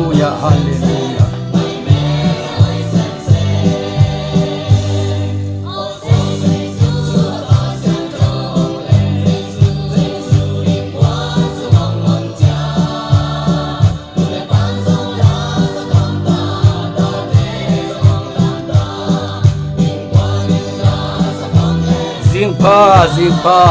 hallelujah, hallelujah. Zingpa, zingpa.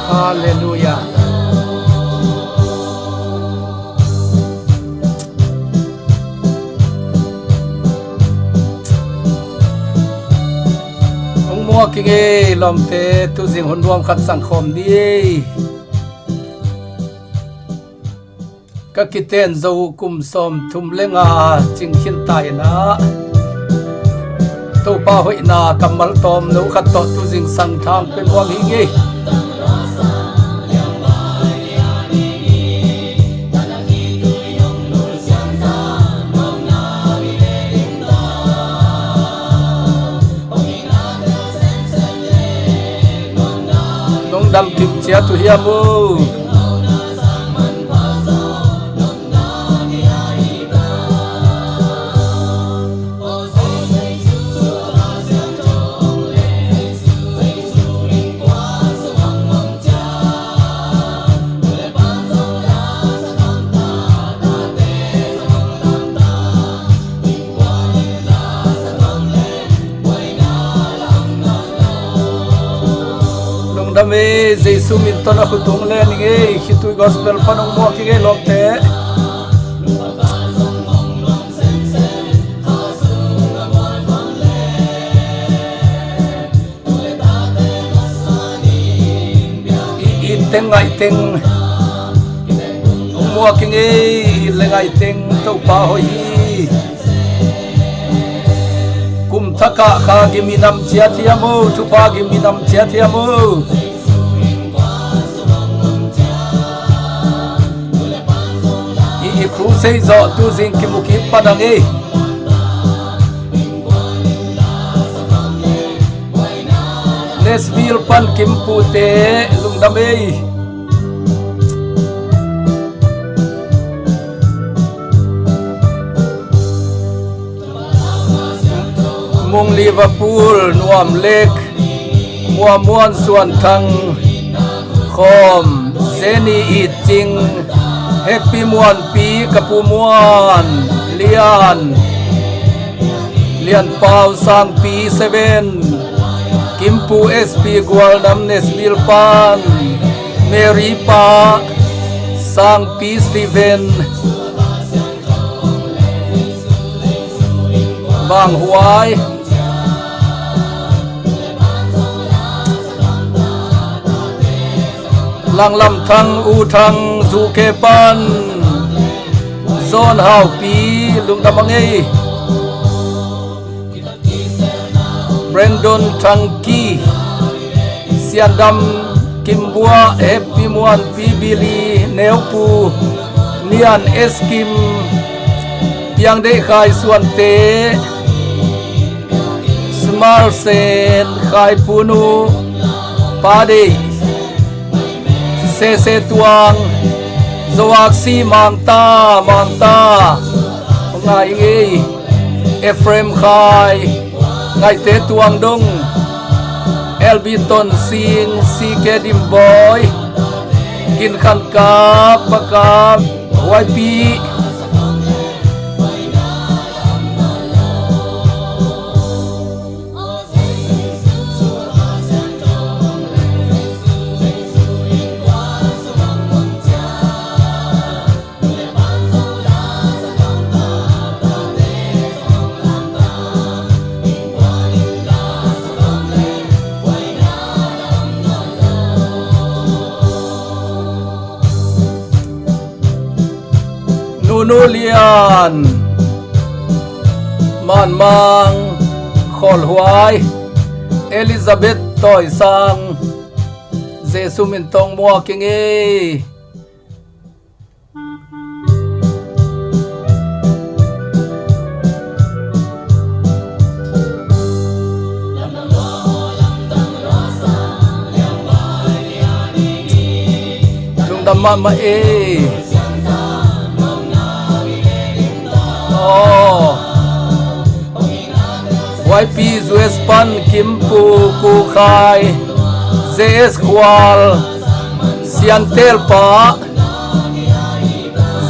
Hallelujah. Ông mua kinh nghe lòng thế tu dình hồn ruộng khăn sang khom đi. Các cái tên dâu cùng xóm thum lên à chính hiện tại na. Tàu pa hội na cầm mal tom nấu khát tọt tu dình sang thang bên quang hi nghe. Đam kim chia tu hiam mu Dami Jesu minto na kutung le ninge hitui gospel panong mo kinge lom te iteng iteng mo kinge lengai teng to pa hoi kum thaka kha giminam chia thiamu thupa giminam chia thiamu crusade zo tu zing kimuki padangi Nesville pan kimpute lungdamei mung Liverpool nuam lek muamuan suan thang khom zeni iting Happy muan pi kapu muan lian pau sang pi 7 kimpu sp gwal nam Nesville pan Mary pa sang pi Steven bang huai lang lam thang u thang du ke pan zon hao pi lung damangi Brandon Tangki Siandam Kimbua Happy Muan Pi Billy Neupu Nian Eskim Yang De Khai Suan Te Small Sen Khai Punu Pade Sese Tuang Zoak Si Mangta Ngai Ngi Ephraim Khai Ngai Te Tuang Dong Elbiton Sing Si Kedim Boy Kin Khan Kap Pakap YP Nulian Man Mang Khol Huai Elizabeth Toy Sang Giêsu min tong mua kinh ấy lung đam ma e YP Zuespan Kimpu Kukai ZS Kwal Siantel Pa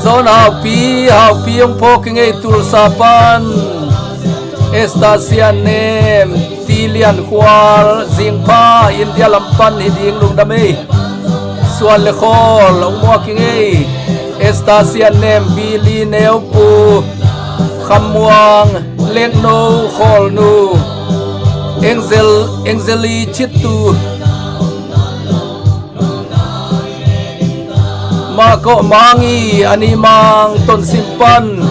Zon Haupi Yung Poking A Tulsapan Estasian Nem Tilian Kwal Zingpa India Lampan Hiding Lungdame Suan Lekhol Walking A Estasian Nem Bili Neupu Khamwang Lek no khol nu Angeli Chitu Mako mangi animang ton simpan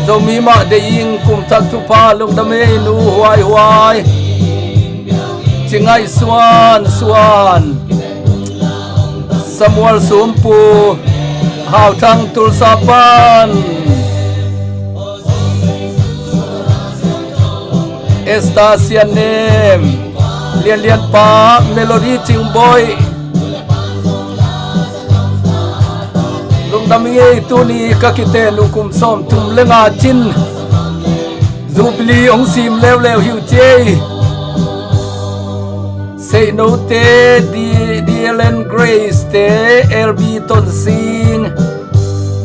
Zomi ma deing kum tak tu pa lung dame nu huai Cingai suan Samuel Sumpu Hau Tang Tulsapan Estasian Nem Lian Pa Melody Ching Boy Lung damingi tu ni kakite lukum som tum lenga chin Zubli ong sim lew hiu che Say no te di Ellen Grace te LB Ton Sing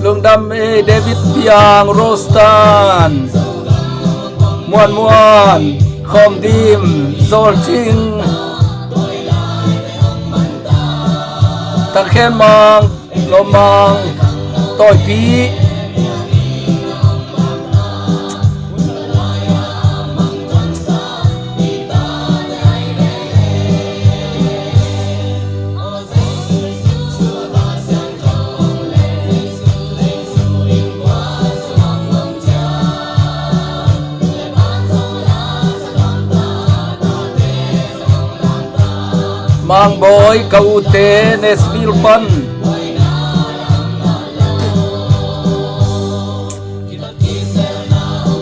Lung dam David Piang Rostan Muan Khom Dim Zol Ching Ta khen mang Lo mang Tôi Pi Mang Boy Kaute Nesville Pan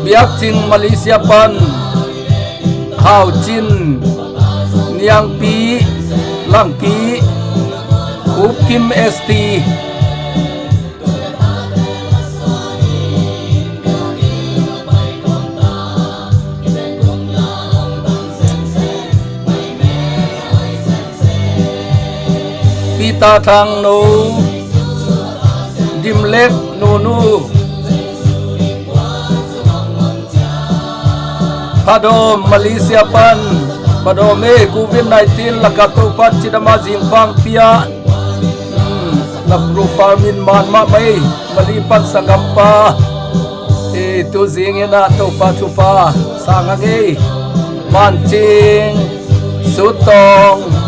Biak Chin Malaysia Pan Hao Chin Niang Pi Lang Pi Kup Kim ST Pita Thang Nu Dim Lek Nu Padom Malaysia Pan Padom COVID-19 Lakato Pan Chidama Zimpang Pia Napru Farmin Man Mamay Malipan Sagampa Itu Zingin Ato Patupa Sangage Mancing Sutong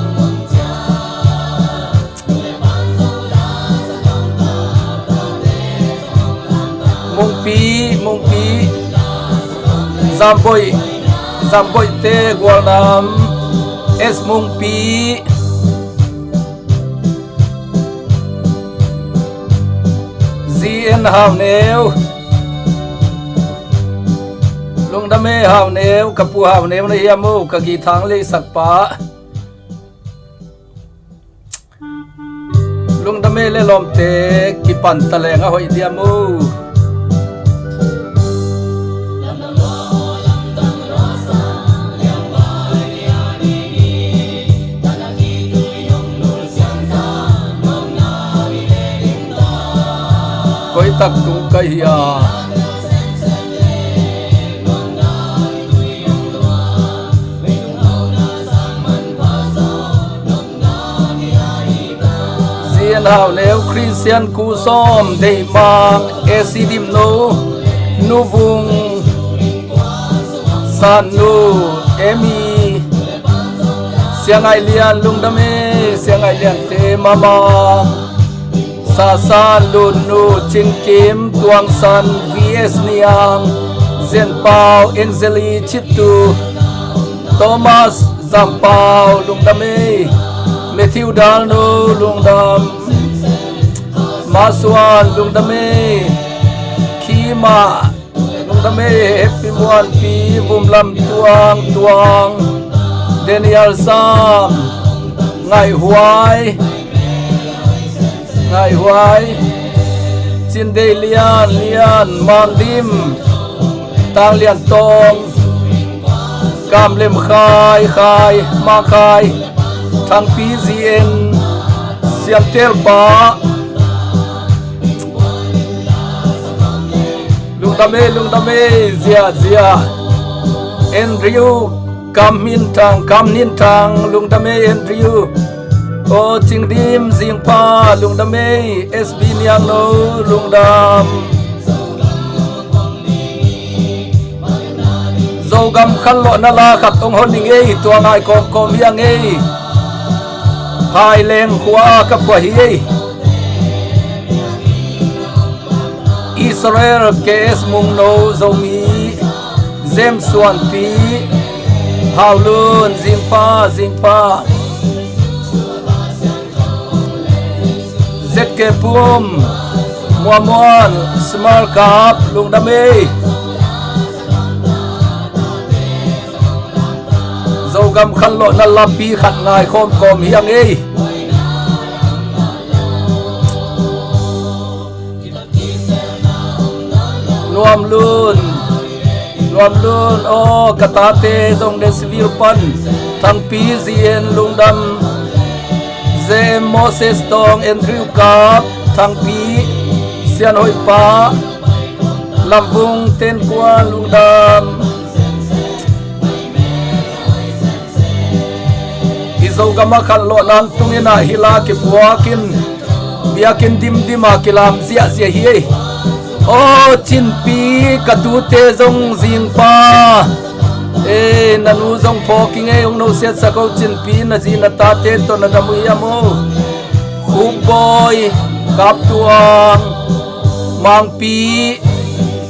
Mungpi Zamboy te Guanam Es Mungpi ZN Hào Nêu Lung Dame Hào Nêu Kapu Hào Nêu Này Hiamu Kagi Thang Lê Sakpa Lung Dame Le Lom Te Kipan Talenga Hoi Diamu Koi tak tung kaya Zian Hào Nêu Christian Ku Som Dei Mang Esidim No Nu Vung San Nu Emi Siang Ai Lian Lung Dame Siang Ai Lian Te Mama Sasa Lunu Ching Kim Tuang San VS Niang Zen Pao Angeli Chitu Thomas Zampao lung dame Matthew Dalno lung dam Maswan lung dame Kima lung dame Happy Muan Pi Bumlam tuang Daniel Sam Ngai Huai Chinde Lian Mandim Tang Lian Tong Cam Lem Khai Ma Khai Thang PZN Siam Tel Ba Lung Dame Zia Andrew Cam Nin Thang Lung Dame Andrew O Ching Dim Zing Pa Lung Dame SB Niang No Lung Dam Dâu gam khăn lộ na la khắc ông hôn nghê tua ngài com hiang nghê hai lên khóa cấp quả hi Israel KS mung no dâu mi James Swan Pi hào luôn Zing Pa ZK Pum Muamon Small Cup Lung Dame Dâu gam khăn lộ na la pi khát ngài khom com hiang ấy Nuam luôn o katate dòng đến civil pan thằng pi zien lung đam Jem Moses Tong Andrew Cup thằng pi sian hoi pa làm vùng tên qua lung đam Dâu gama khăn lộ lan tung ina hila ki buakin biakin dim ki lam zia hi o chin pi katu te zong zing pa nanu zong pho king ong no set sa ko chin pi na ji na ta te to na damu yamo khu boy kap tuang mang pi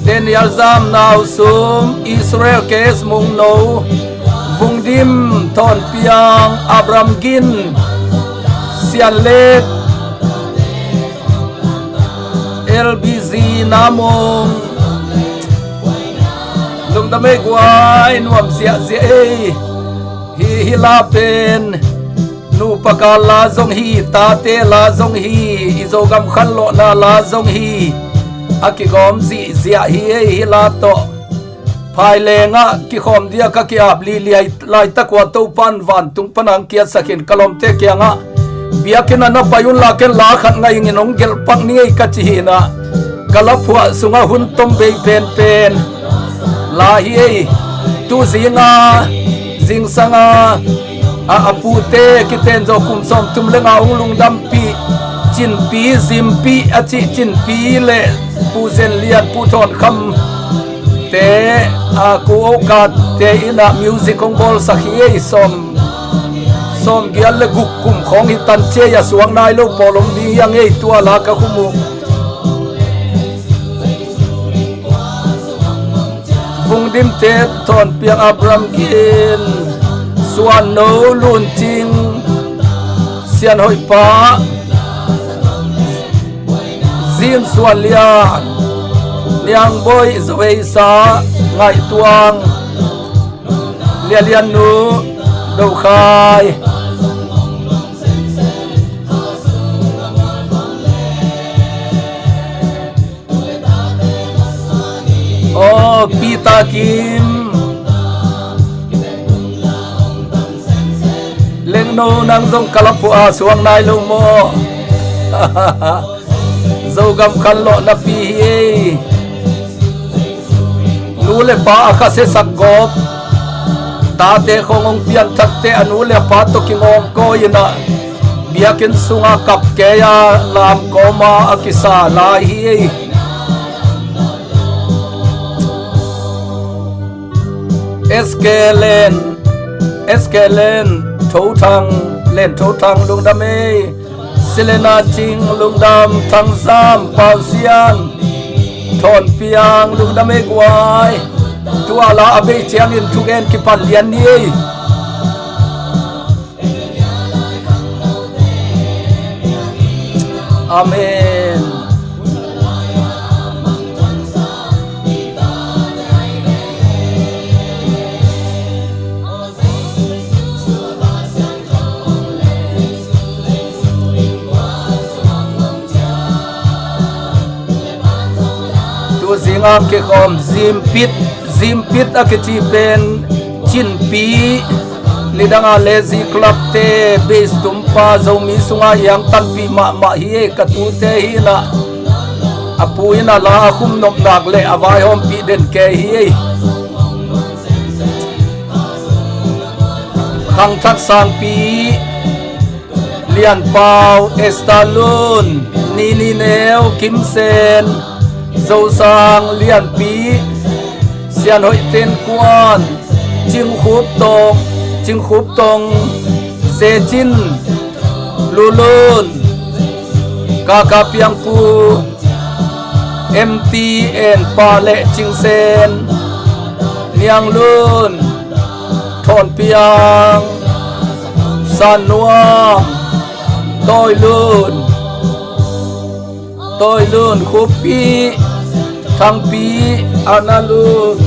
Daniel Zam now sum Israel kes mung no Vùng Dim Thon Piang Abram Gin Sian Lek LBZ Namong Lung Dame Guai Nuam Zia Hi La Pen Nu Paka La Zong Hi Tate La Zong Hi Izo Gam Khan Lo Na La Zong Hi Akigom Zia Hi La To Phai lenga ki khom dia ka ki ap li lai takwa to pan van tung panang kia sakin kalom te kia nga biakin na payun la ken la khat ngai nginong gel pak ni ka chi na kalapua sunga hun tom be pen la hi tu zinga zing sanga apu te ki ten zo kum som tum lenga lung dam pi chin pi zim pi achi chin pi le pu zen lian pu thon kham te aku ka te ina music kong bol sakhi som gial le guk kum khong hi tan che ya suang nai lo polong di yang ei tua la ka khumu Vùng Dim te thon piang Abram Gin Suan no lun ching sian hoi pa Zin Suan lian Niang boy zawei sa ngai tuang lian nu đâu khai o Pita Kim leng no nang zong kalapua suang nai lu mo dâu gam khăn lộ na pi nu le pa kha se sak gop ta te khong ong pian thak te anu le pa to ki ngom ko ina biakin sunga kap ke ya lam ko ma akisa lai hi Eskelen thâu thang lung đam mê Selena Ching lung đam thang sam pao xian thon piang lung đam mê guai tua la abe chiang in thugen ki pan lian ni Amen. Tu zinga ke khom zimpit akiti pen chin pi lidanga lazy club te base tumpa zomi sunga yang tanpi ma hi ka tu te hi na apu ina la khum nom nak le avai hom pi den ke hi khang thak sang pi lian pau estalun nini neo kim sen dâu sang lian pi sian hội tên quan chinh khúc tông dê chin lulun kaka piang pu MTN pa lệ chinh sen niang lun thon piang san nuam tôi luôn khúc pi thằng pi analun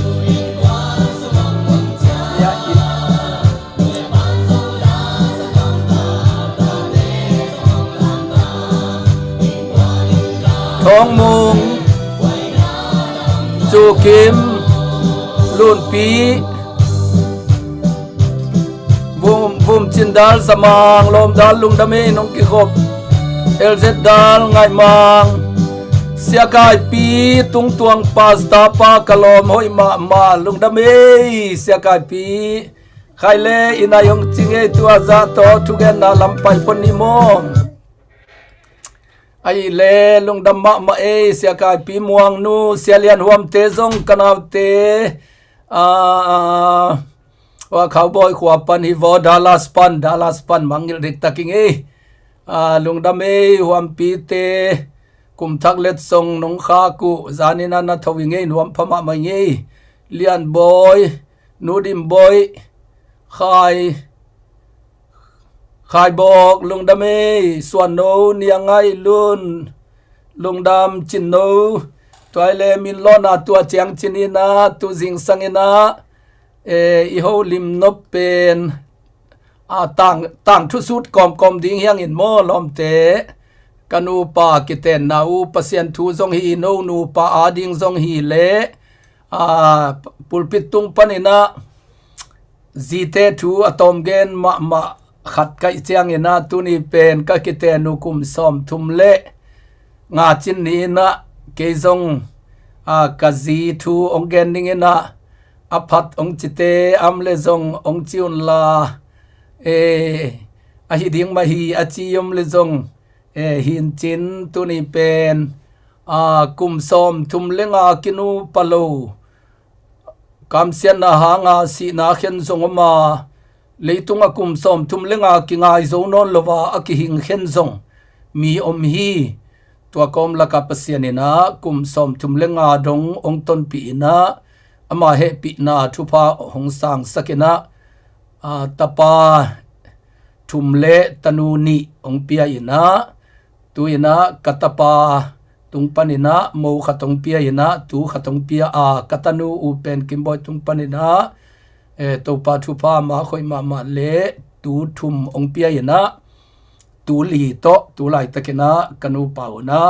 thong mùng chu kim luôn pi vùng trên đal samang lom dal lung đame nong ki khop LZ dal ngai mang sia kai pi tung tuang pasta pa kalom hoi ma lung đame sia kai pi khai le inayong chinge tua za to thugen na lampai pon ni mom ai le lung đam ma e sia kai pi muang nu sia lian huam te zong kanaw te wa cowboy khwa pan hi vo Dallas pan mangil rik taking e lung đam e huam pi te kum thak let song nong kha ku zanina na thowi nge nuam phama mai nge lian boy nudim boy khai bok lung đam e suan no niangai lun lung đam chin no toile min lona tua chiang chinina tu jing sangina i ho lim nop pen tang thu sut kom ding hiang in mo lom te kanu pa kiten na u pasien thu zong hi no nu pa ading zong hi le pulpit tung panina zite thu atom gen ma khat kai chiang ina tuni pen ka kiten nu kum som thum le nga chin ni na ke zong ka zi thu ong gen ning ina aphat ong chite am le zong ong chiun la a hi ding ma hi a chi yom le zong hin chin tuni pen kum som thum lenga kinu palo kam sian na hanga si na khen zong ma leitunga kum som thum lenga ki ngai zo non lova aki hing khen zong mi hi tua kom la ka pasien ina kum som thum lenga dong ong ton pi na ama he pi na thupa hong sang sakina tapa thumle tanu ni ong pia ina tu ina katapa tung panina mo khatong pia ina tu khatong pia katanu u pen kimboy tung panina to pa thupa ma khoi ma le tu thum ong pia ina tu li to tu lai takina kanu pauna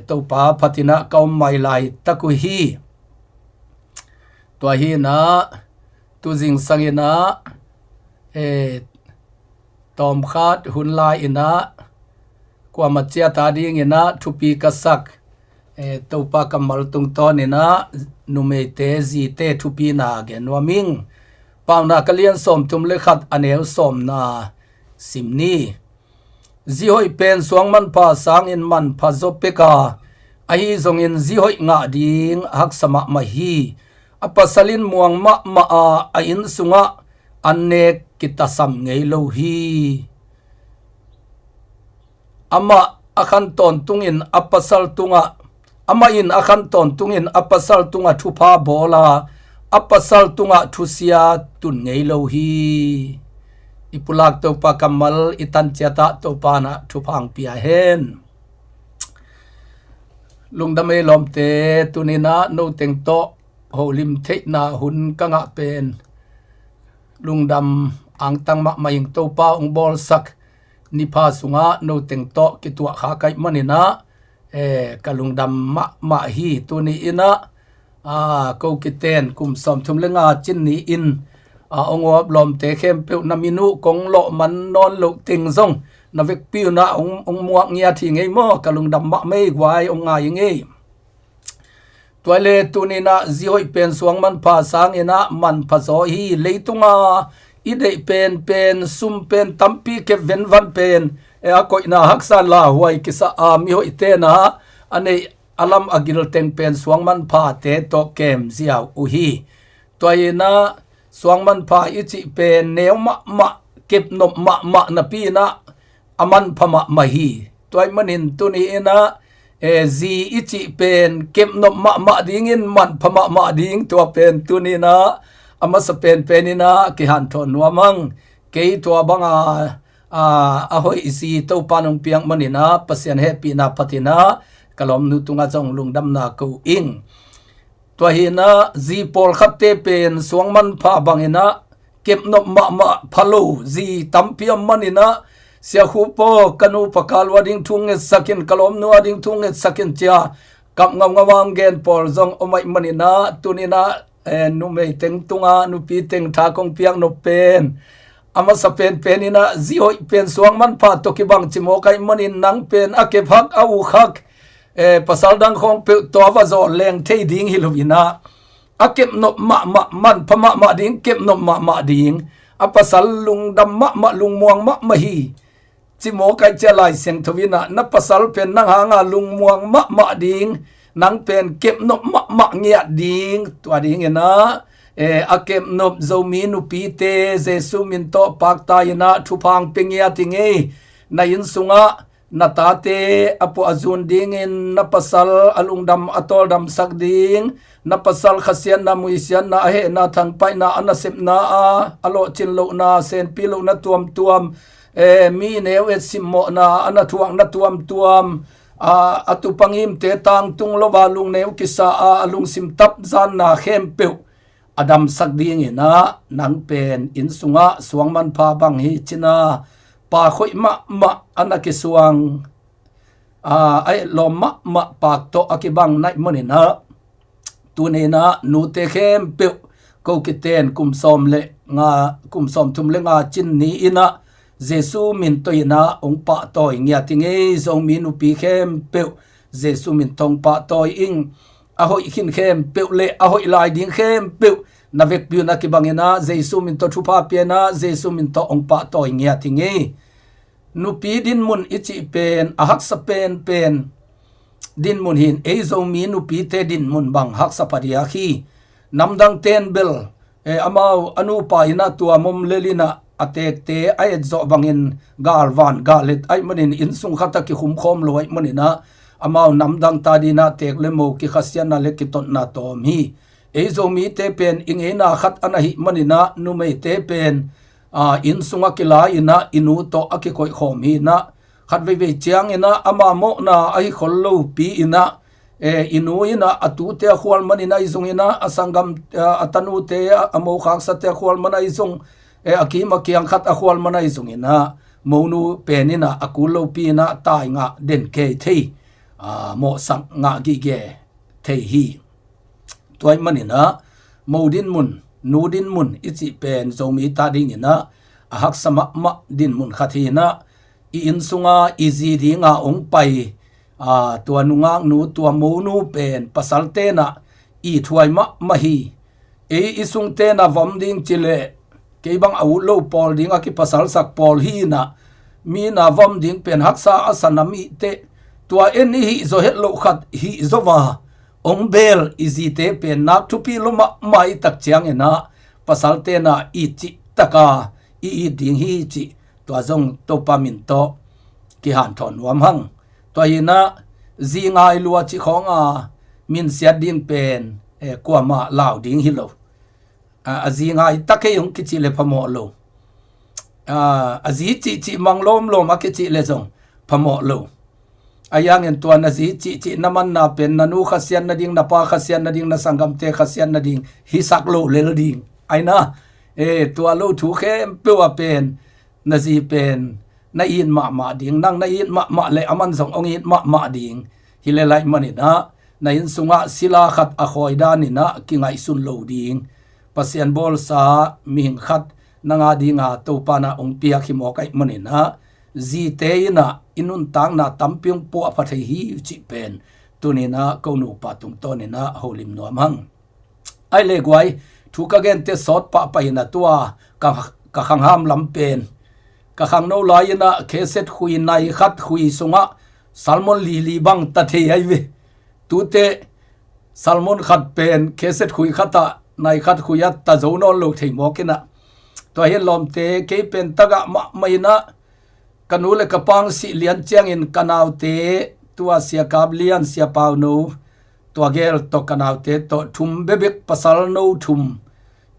to pa phatina kaum mai lai taku hi to hi na tu jing sangina tom khat hun lai ina kwa machia ta ding ina thupi kasak to pa kamal tung ton ina nume te zi te thupi na ge noming pauna kalian som tum le khat anel som na simni zi hoi pen suang man pa sang in man pha zo peka ai zong in zi hoi nga ding hak sama ma hi apasalin muang ma a in sunga anek kita sam ngei lo hi ama akhan ton tungin apasal tunga ama in akhan ton tungin apasal tunga thupa bola apasal tunga thusia tun ngei lo hi ipulak to pa kamal itan chata to pa na thupang pia hen lung đam mê lom te tunina no teng to ho lim thei na hun ka nga pen lung đam ang tang ma mai to pa ong bol sak ni pha sunga no teng to ki tua kha kai manina ka lung đam ma hi tuni ina ko ki ten kum som thum lenga chin ni in ong op lom te khem pe na minu kong lo man non lo ting zong na vek piu na ong muak nia thi ngei mo kalung dam ma mei wai ong ngai ngei toile tunina zioi pen suang man pha sang ina man pha zo hi leitunga i dei pen sum pen tampi ke ven van pen a koi na haksan la huai kisa a mi hoi te na ane alam agil teng pen suang man pha te to kem ziaw u hi toina suang man pha ichi pen neu ma kep nop ma na pi na aman phama mahi toy manin tuni ina zi ichi pen kep nop ma ding in man phama ma ding to pen tuni na ama sa pen penina ki han thon nuamang ke to banga a hoi zi to panong piang manina pasien happy na patina kalom nu tunga jong lungdam na ko ing to hina zi pol khatte pen suang man pha bangina kep no ma phalo zi tampiam manina sia khupo kanu pakalwa ding thung sakin kalom nu ding thung sakin cha kap ngawang gen pol jong omai manina tunina nu mei teng tunga nu pi teng tha kong piang no pen ama sa pen penina zi hoi pen suang man pha to ki bang chimo kai manin nang pen ake phak au khak pasal dang khong pe to wa zo leng thei ding hilovina akep no ma man phama ma ding kep no ma ding a pasal lung dam ma lung muang ma hi chimo kai chalai seng thovina na pasal pen nang hanga lung muang ma ding nang pen kep no ma ngia ding to ding ena akep no zo mi nu pi te jesu min to pak ta ina thu phang pengya tinge na in sunga na tate apo azun ding in na pasal alungdam atol dam sak ding na pasal khasian na muisian na he na thang pai na anasep na alo chin lo na sen pi lo na tuam mi neu et simmo na ana thuang na tuam atu pangim te tang tung lo ba lung neu kisa alung sim tap zan na khem pe adam sak ding ina nang pen in sunga suang man pha bang hi china pa khoi ma anaki suang ai lo ma pak to akibang nai monina tunena nu te khem pe ko kiten kum som le nga kum som thum le nga chin ni ina jesu min to ina ong pa toy ngia tinge zong min u pi khem pe jesu min tong pa toy ing a hoi khin khem pe le a hoi lai ding khem pe na vek piu na ki bangena jesu min to thupa piana jesu min to ong pa toy ngia tinge nu pi din mun ichi pen a hak sa pen din mun hin e zo mi nu pi te din mun bang hak sa paria khi namdang ten bel amau anu pa ina tua mom lelina atek te ai zo bangin galvan galet ai manin in sung khata ki khum khom loi manina amau namdang ta dina tek le mo ki khasian na le ki ton na tom hi e zo mi te pen ing e na khat ana hi manina nu mei te pen in sunga kila ina inu to aki koi khom hi na khat ve chiang ina ama mo na ai khollo pi ina inu ina atu te khwal manina izung ina asangam atanu te amo khak sa te khwal mana izung aki makiang khat akhwal mana izung ina monu penina akulo pi na tai nga den ke thei mo sang nga gi ge thei hi toy manina modin mun nudin mun ichi pen zomi ta ding ina ahak sama ma din mun khathina i in sunga easy dinga ong pai tua nunga nu tua monu pen pasalte na i thuai ma hi isung te na vom ding chile ke bang au lo pol dinga ki pasal sak pol hi na mi na vom ding pen haksa asanami te tua en hi zo het lo khat hi zo wa ong bel easy te pen nak thu pi lo mai tak chiang ena pasal te na i chi taka i ding hi chi to zong to pamin to ki han thon wam hang to ina zi ngai lua chi khong min sia din pen kwa ma law ding hi lo zi ngai take yung ki chi le phamo lo zi chi mang lom lo ma ki chi le zong phamo lo ayang en tua na zi chi naman na pen nanu khasian na ding na pa khasian na ding na sangam te khasian na ding hi sak lo lel ding aina tua lo thu khe pe wa pen na zi pen na in ma ding nang na in ma le aman song ong in ma ding hi le lai mani na na in sunga sila khat a khoi da ni na ki ngai sun lo ding pasian bol sa ming khat nanga dinga to pana ong pia khi mo kai mani na zi te na inun tang na tampiong po apathai hi chi pen tunina ko nu patung to ni na holim no amang ai le gwai thu ka gen te sot pa ina tua ka khang ham lam pen ka khang no la ina kheset khui nai khat khui sunga salmon li bang ta the ai ve tu te salmon khat pen kheset khui khata nai khat khuyat ta zo no lo thei mo kina to hi lom te ke pen taga mai na kanu le kapang si lian chiang in kanau te tua sia kab lian sia pau no tua gel to kanau te to thum bebek pasal no thum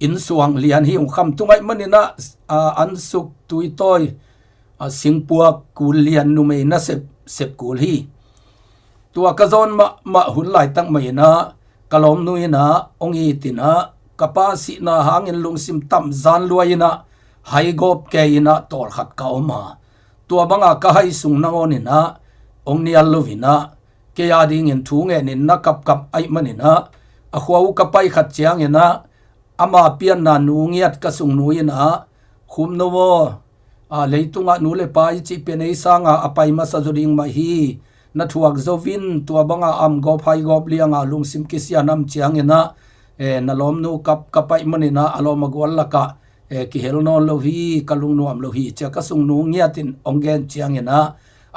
in suang lian hi kham tungai manina an suk tui toy singpuak kul lian nu me na sep kul hi tua ka zon ma hun lai tang mai na kalom nu ina ongi tina kapasi na hangin lungsim tam zan luaina hai gop ke ina tor khat ka oma tua banga ka hai sung na on ina ong nial lovina ke ya ding in thu nge nin na kap ai manina a khwau ka pai khat chiang ina ama pian na nu ngiat ka sung nu ina khum no wo leitunga nu le pai chi pe nei sanga apai ma sa joding ma hi na thuak zovin tua banga am go phai gop lianga lungsim kisia nam chiang ina na lom nu kap pai manina aloma gol laka ki hel non lo hi kalung nuam lo hi cha ka sung nu ngiatin ongen chiang ina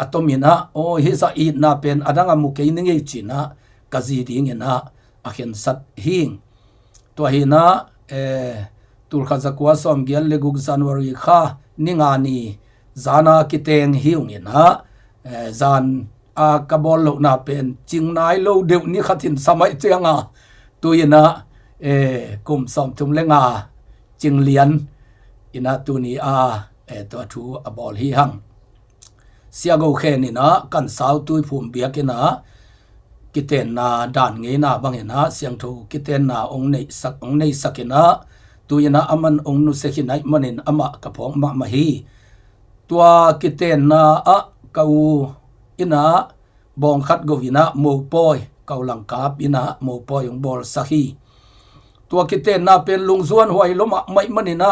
atomina o hi sa I na pen adanga mu ke ninge china kazi ding ina a khen sat hing to hi na tul kha zakwa som gel le guk January kha ningani zana kiteng hiung ina zan a kabol lo na pen chingnai lo deu ni khatin samai chianga tuina kum som thum lenga ching lian ina tuni to thu abol hi hang sia go khe ni na kan sau tui phum bia ke na kiten na dan nge na bang ina siang thu kiten na ong nei sakina tuina aman ong nu se hinai manin ama ka phong ma hi tua kiten na kau ina bong khat govina mo poi kau lang kap ina mo poi ong bol sahi tua kiten na pen lungzuan huai loma mai manina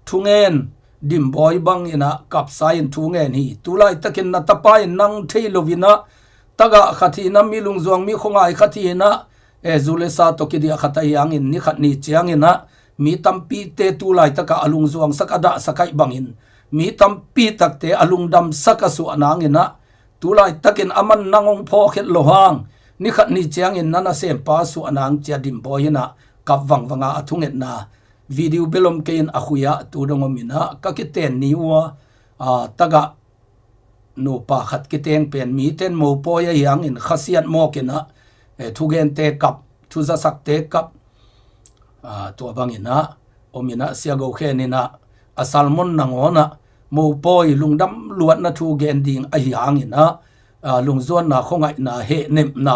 thungen dim boy bang ina kap sain thungen hi tulai takin na tapai nang thei lovina taga khathi na mi lungzuang mi khongai khathi na zule sa to ki dia khata yang in ni khat ni chiang ina mi tampi te tulai taka alungzuang sakada sakai bangin mi tampi takte alungdam sakasu anang ina tulai takin aman nangong pho khet lohang ni khat ni chiang in nana sem pa su anang chia dim boy ina kap wanga athunget na video belom kein akhuya tu dongomina ka kiten niwa taga no pa khat kiteng pen mi ten mo poya yang in khasiat mo kena thugen te kap thuza sak te kap to bangina omina siago khenina asalmon nangona mo poi lungdam luat na thu gen ding a yang ina lungzon na khongai na he nem na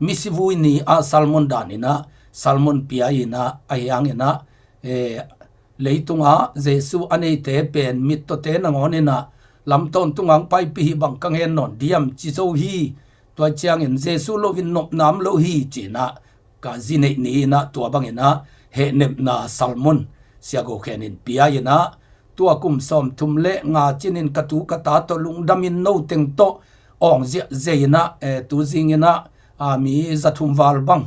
misivui ni asalmon danina salmon piaina ayang ina leitunga jesu anei te pen mit to te nangonina lamton tungang pai pi bang kang hen non diam chi zo hi to chiang in jesu lovin nop nam lo hi china ka zinei ni na to bangina he nem na salmon siago khenin piaina tua kum som thumle nga chinin katu kata to lungdamin no teng to ong zeina tu zingina mi zathum wal bang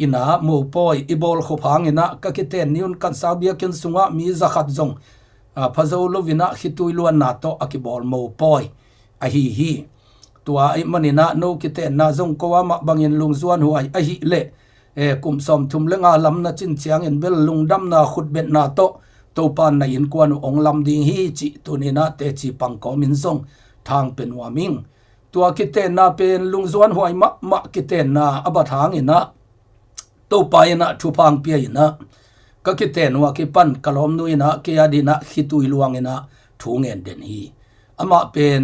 ina mo poi ibol khopang ina ka kiten niun kan sabia ken sunga mi zakhat zong phazo lovina hitui luan na to akibol mo poi a hi tua I manina no kiten na zong ko ma bangin lungzuan huai a hi le kum som thum lenga lam na chin chiang in bel lungdam na khut bet na to pan na in kwanu ong lam ding hi chi tunina te chi pang ko min zong thang pen wa ming tua kiten na pen lungzuan huai ma kiten na abathang ina to paina thupang pia ina ka kiten wa ki pan kalom nu ina ke adina hitui luang ina thungen den hi ama pen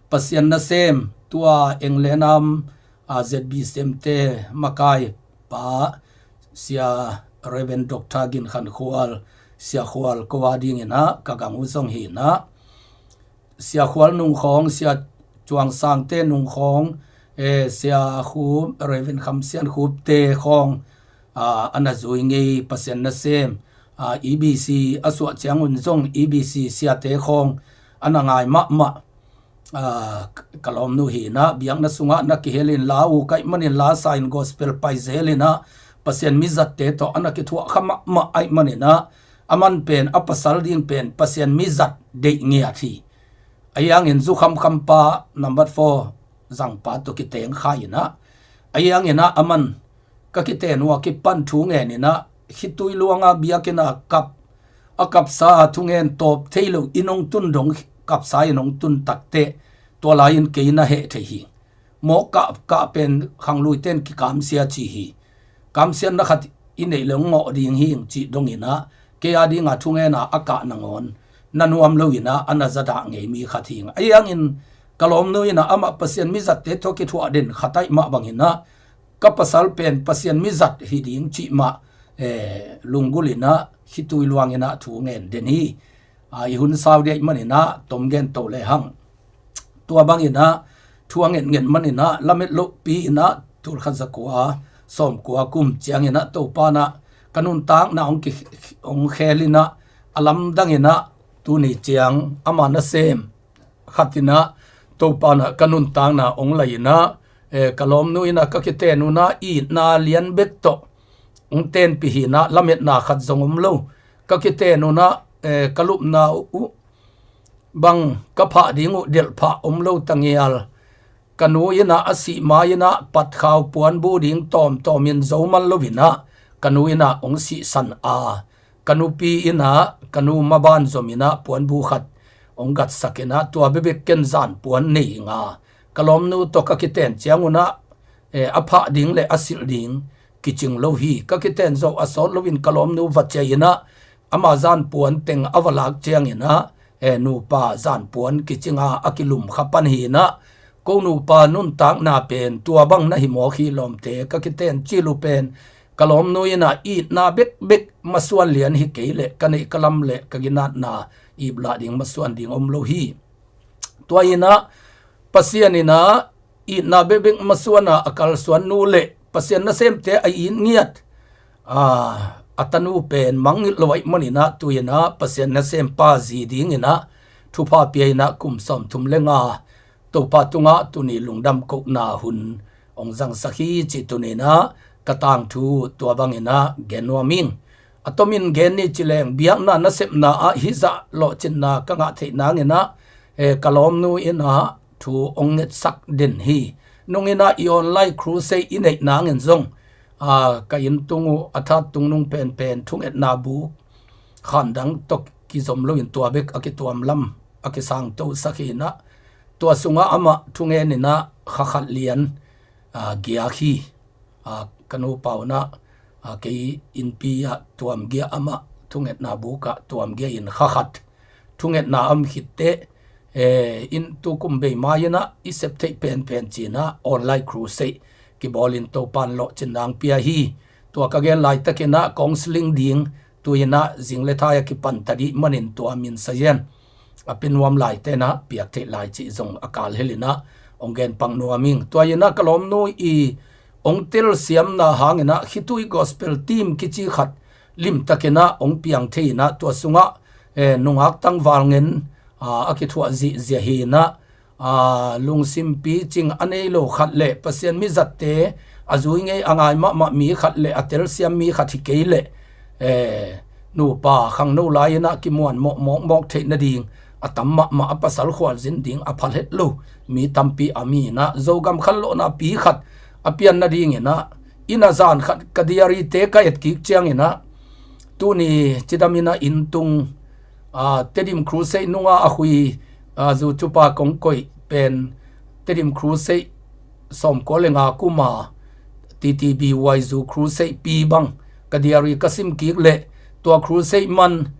pasien na sem tua englenam ZBCM te makai pa sia Reverend Dr. Gin Khan Khwal sia khwal kowading ina kagang uzong hi na sia khwal nung khong sia chuang sang te nung khong sia khu Reverend Khamsian khu te khong ana zui ngi pasien na sem EBC aswa changun zong EBC sia te khong ana ngai ma kalom nu hi na biang na sunga na ki helin lau kai manin la sign gospel pai zelina pasien mizat te to ana ki thua khama ma ai manina aman pen apasal ding pen pasien mizat de ngia thi ayang in zu kham pa number 4 zang pa to ki teng khai na ayang ina aman ka ki ten wa ki pan thu nge ni na hitui luanga biakena kap sa thungen top theilu inong tun dong kap sa inong tun takte to lain ke na he the hi mo ka pen khang lui ten ki kam sia chi hi kam sian na khat inei leng ngo ding hi chi dong ina ke adi nga thunge na aka nangon nanuam lo ina ana zada nge mi khathing ayang in kalom no ina ama pasien mi zat te to ki thu aden khatai ma bangina ka pasal pen pasien mi zat hi ding chi ma lungulina hitui luangina thu ngen den hi ai hun saudi manina tomgen to le hang tua bangina thuang ngen manina lamet lo pi ina tur khan zakwa som kwa kum chiangina to pana kanun tang na ong khelina alam dangina tu ni chiang amana sem khatina to pana kanun tang na ong laina kalom nu ina ka kite nu na I na lian bet to ong ten pi hi na lamet na khat zongom lo ka kite nu na kalup na u bang ka pha dingu del pha om lo tangial kanu ina asi ma ina pat khaw puan bu ding tom in zoman lovina kanu ina ong si san a kanu pi ina kanu maban zomina puan bu khat ong gat sakena tua bebe ken zan puan nei nga kalom nu to ka kiten chianguna apha ding le asil ding kiching lo hi ka kiten zo asol lovin kalom nu vacheina amazan puan teng avalak chiangina nu pa zan puan kichinga akilum khapan hi na ko nu pa nun tak na pen tua bang na hi mo khi lom te ka kiten chilu pen kalom nu ina I na bek maswan lian hi keile kanei kalam le kaginat na ibla ding maswan ding om lo hi tua ina pasian ina I na bek maswana akal swan nu le pasian na sem te ai in ngiat atanu pen mangil loi manina tuina pasien na sem pa zi ding ina thupa pi na kum som thum lenga to pa tunga tuni lungdam ko na hun ong jang sakhi chi tunina katang thu to bang ina genwaming atomin gen ni chileng biak na sep na a hiza lo chin na ka nga the na ngena kalom nu ina thu ong net sak den hi nungina I online crusade inei na ngen zong kain tungu athat tungnung pen thung et na bu khan dang tok ki zom lo in tua bek akituam lam akisang to sakhina tua sunga ama thunge ni na khakhat lian gia khi kanu pauna ke in pi tuam gia ama thung et na bu ka tuam gia in khakhat thung et na am hitte in tu kumbe mayina isep te pen china online crusade ki bolin to pan lo chinang pia hi to ka gen lai takena counseling ding tuina jingle thaya ki pan tadi manin to amin sayen apin wam lai te na piak te lai chi zong akal helina ongen pang nuaming to ina kalom no I ong tel siam na hangena hitui gospel team ki chi khat lim takena ong piang theina to sunga nungak tang walngen akithua zi zia hi na lung simpi ching anei lo khat le pasien mi zatte azui nge angai ma mi khat le atel siam mi khat hi keile nu pa khang no lai na ki muan mok the na ding atam ma apasal khwal zin ding aphal het lo mi tampi ami na zogam khal lo na pi khat apian na ding ina ina zan khat kadiari te ka et ki chiang ina tu ni chidamina intung tedim crusade nunga ahui zu chupa kong koi pen tedim crusade som kolenga kuma TTB zu crusade pi bang kadiari kasim ki le to crusade man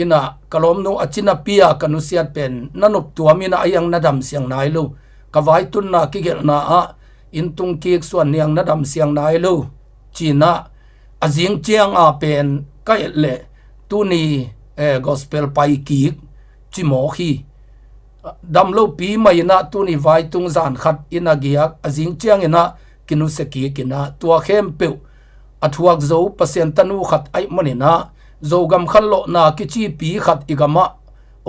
ina kalom no achina pia kanusiat pen nanop tuamina ayang nadam siang nai lo kawai tun na ki gel na a in tung ki suan niang na dam siang nai lo china azing chiang a pen ka le tu ni gospel pai ki chi mo khi dam lo pi mai na tu ni vai tung zan khat ina giak azing chiang ina kinu se ki kina tua khem pe athuak zo pasien tanu khat ai manina zo gam khal lo na ki chi pi khat igama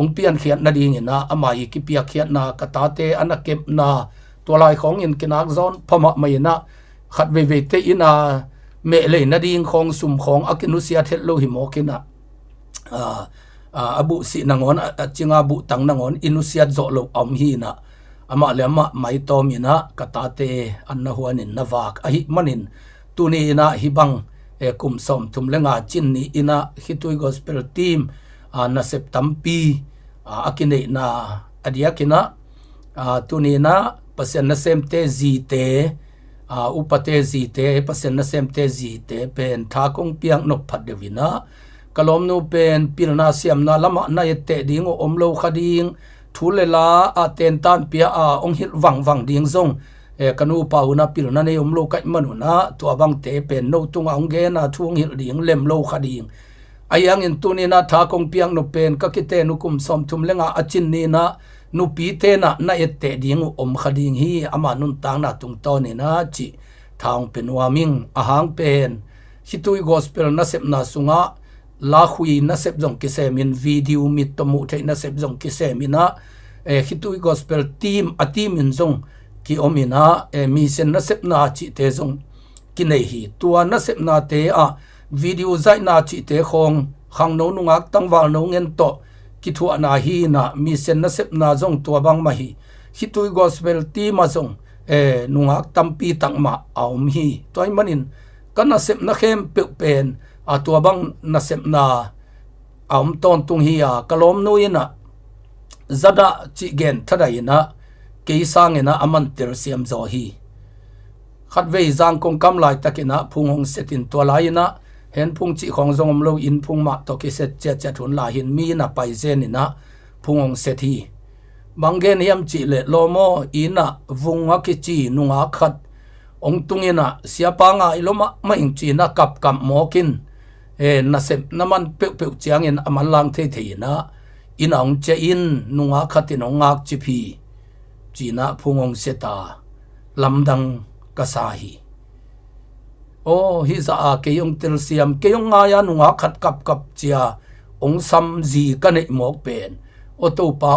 ong pian khiat na ding ina amai ki pia khiat na katate anakep na tolai khong in kinak zon phama mai na khat ve ve te ina me le na ding khong sum khong akinu sia thet lo hi mo kina abu si nangon chinga bu tang nangon inusiat zo lo om hi na ama le ama mai tom ina katate anna huanin nawak ahi manin tuni na hibang kum som thum lenga chin ni ina hitui gospel team na septampi akine na adiakina tuni na pasen na semte zite upate zite pasen na semte zite pen thakong piang nok phat devina kalom nu pen pilna siam na lama na yete ding omlo khading thulela aten tan pia ong hil wang ding zong kanu pauna pilna ne omlo kai manuna to bang te pen no tunga ong ge na thung hil ding lem lo khading ayang in tunina thakong piang no pen ka kite nu kum som thum lenga achin ni na nu pi te na ette ding om khading hi ama nun tang na tung to ni na chi thang pen waming ahang pen hitui gospel na sep na sunga la hui na sep jong ki semin video mit to mu the na sep jong ki semina hitui gospel team atim in jong ki omina mi sen na sep na chi te jong ki nei hi tua na sep na te video zai na chi te khong khang no nungak tangwal no ngen to ki thu na hi na mi sen na sep na jong tua bang ma hi hitui gospel team a jong nungak tampi tangma aum hi toy manin kana sep na khem pe pen tua bang na sep na aum ton tung hi kalom no ina zada chi gen thada ina ke sang ina aman ter siam zo hi khat vei jang kong kam lai takina phung hong setin to lai ina hen phung chi khong zong om lo in phung ma to ki set cha thun la hin mi na pai zen ina phung hong set hi bangen hiam chi le lomo ina vunga ki chi nunga khat ong tungina siapa nga iloma ma ing chi na kap kam mokin na sep naman pe chiang in aman lang the na ina ong che in nunga khatin ong ngak chi phi china phung hong seta lamdang kasahi hi za ke yong tel siam ke yong nga ya nunga khat kap chia ong sam ji ka nei mok pen o to pa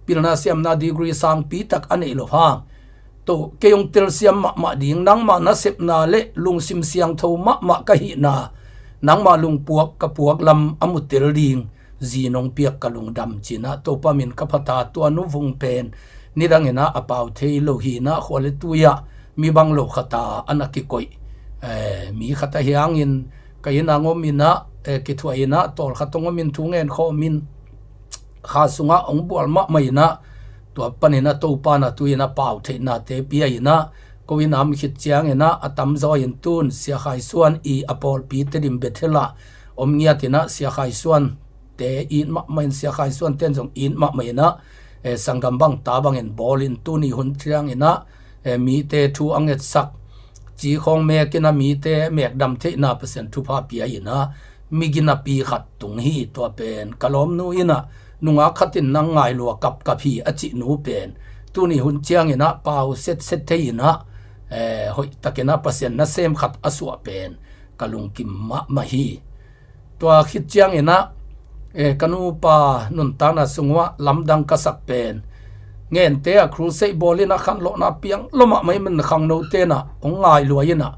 pilna siam na degree sang pi tak ane lo ha to ke yong tel siam ma ding nang ma na sep na le lung sim siang tho ma ka hi na nang ma lung puak ka puak lam amu tel ding ji nong piak ka lung dam china to pa min ka phata to anu vung pen nirangena apau thei lo hi na khole tuya mi bang lo khata anaki koi mi khata hiang in kaina ngomina ki thuaina tol khatong min thungen kho min kha sunga ong bol ma maina to panina to pana tuina pau thei na te pia ina koin am khit chiang ena atam zo in tun sia khai suan I apol pi te dim bethela omnia tina sia khai suan te in ma main sia khai suan ten jong in ma maina sangam bang ta bang en bol in tuni hun chiang ena mi te thu anget sak chi khong me kina mi te mek dam the na percent thu pha pi ina mi gina pi khat tung hi to pen kalom nu ina nunga khatin nang ngai lo kap ka phi achi nu pen tuni hun chiang ina pau set the ina hoi takena percent na sem khat aswa pen kalung kim ma hi to khit chiang ina kanu pa nun ta na sungwa lamdang kasak pen ngen te a crusade bolina khan lo na piang loma mai man khang no te na ong ngai luina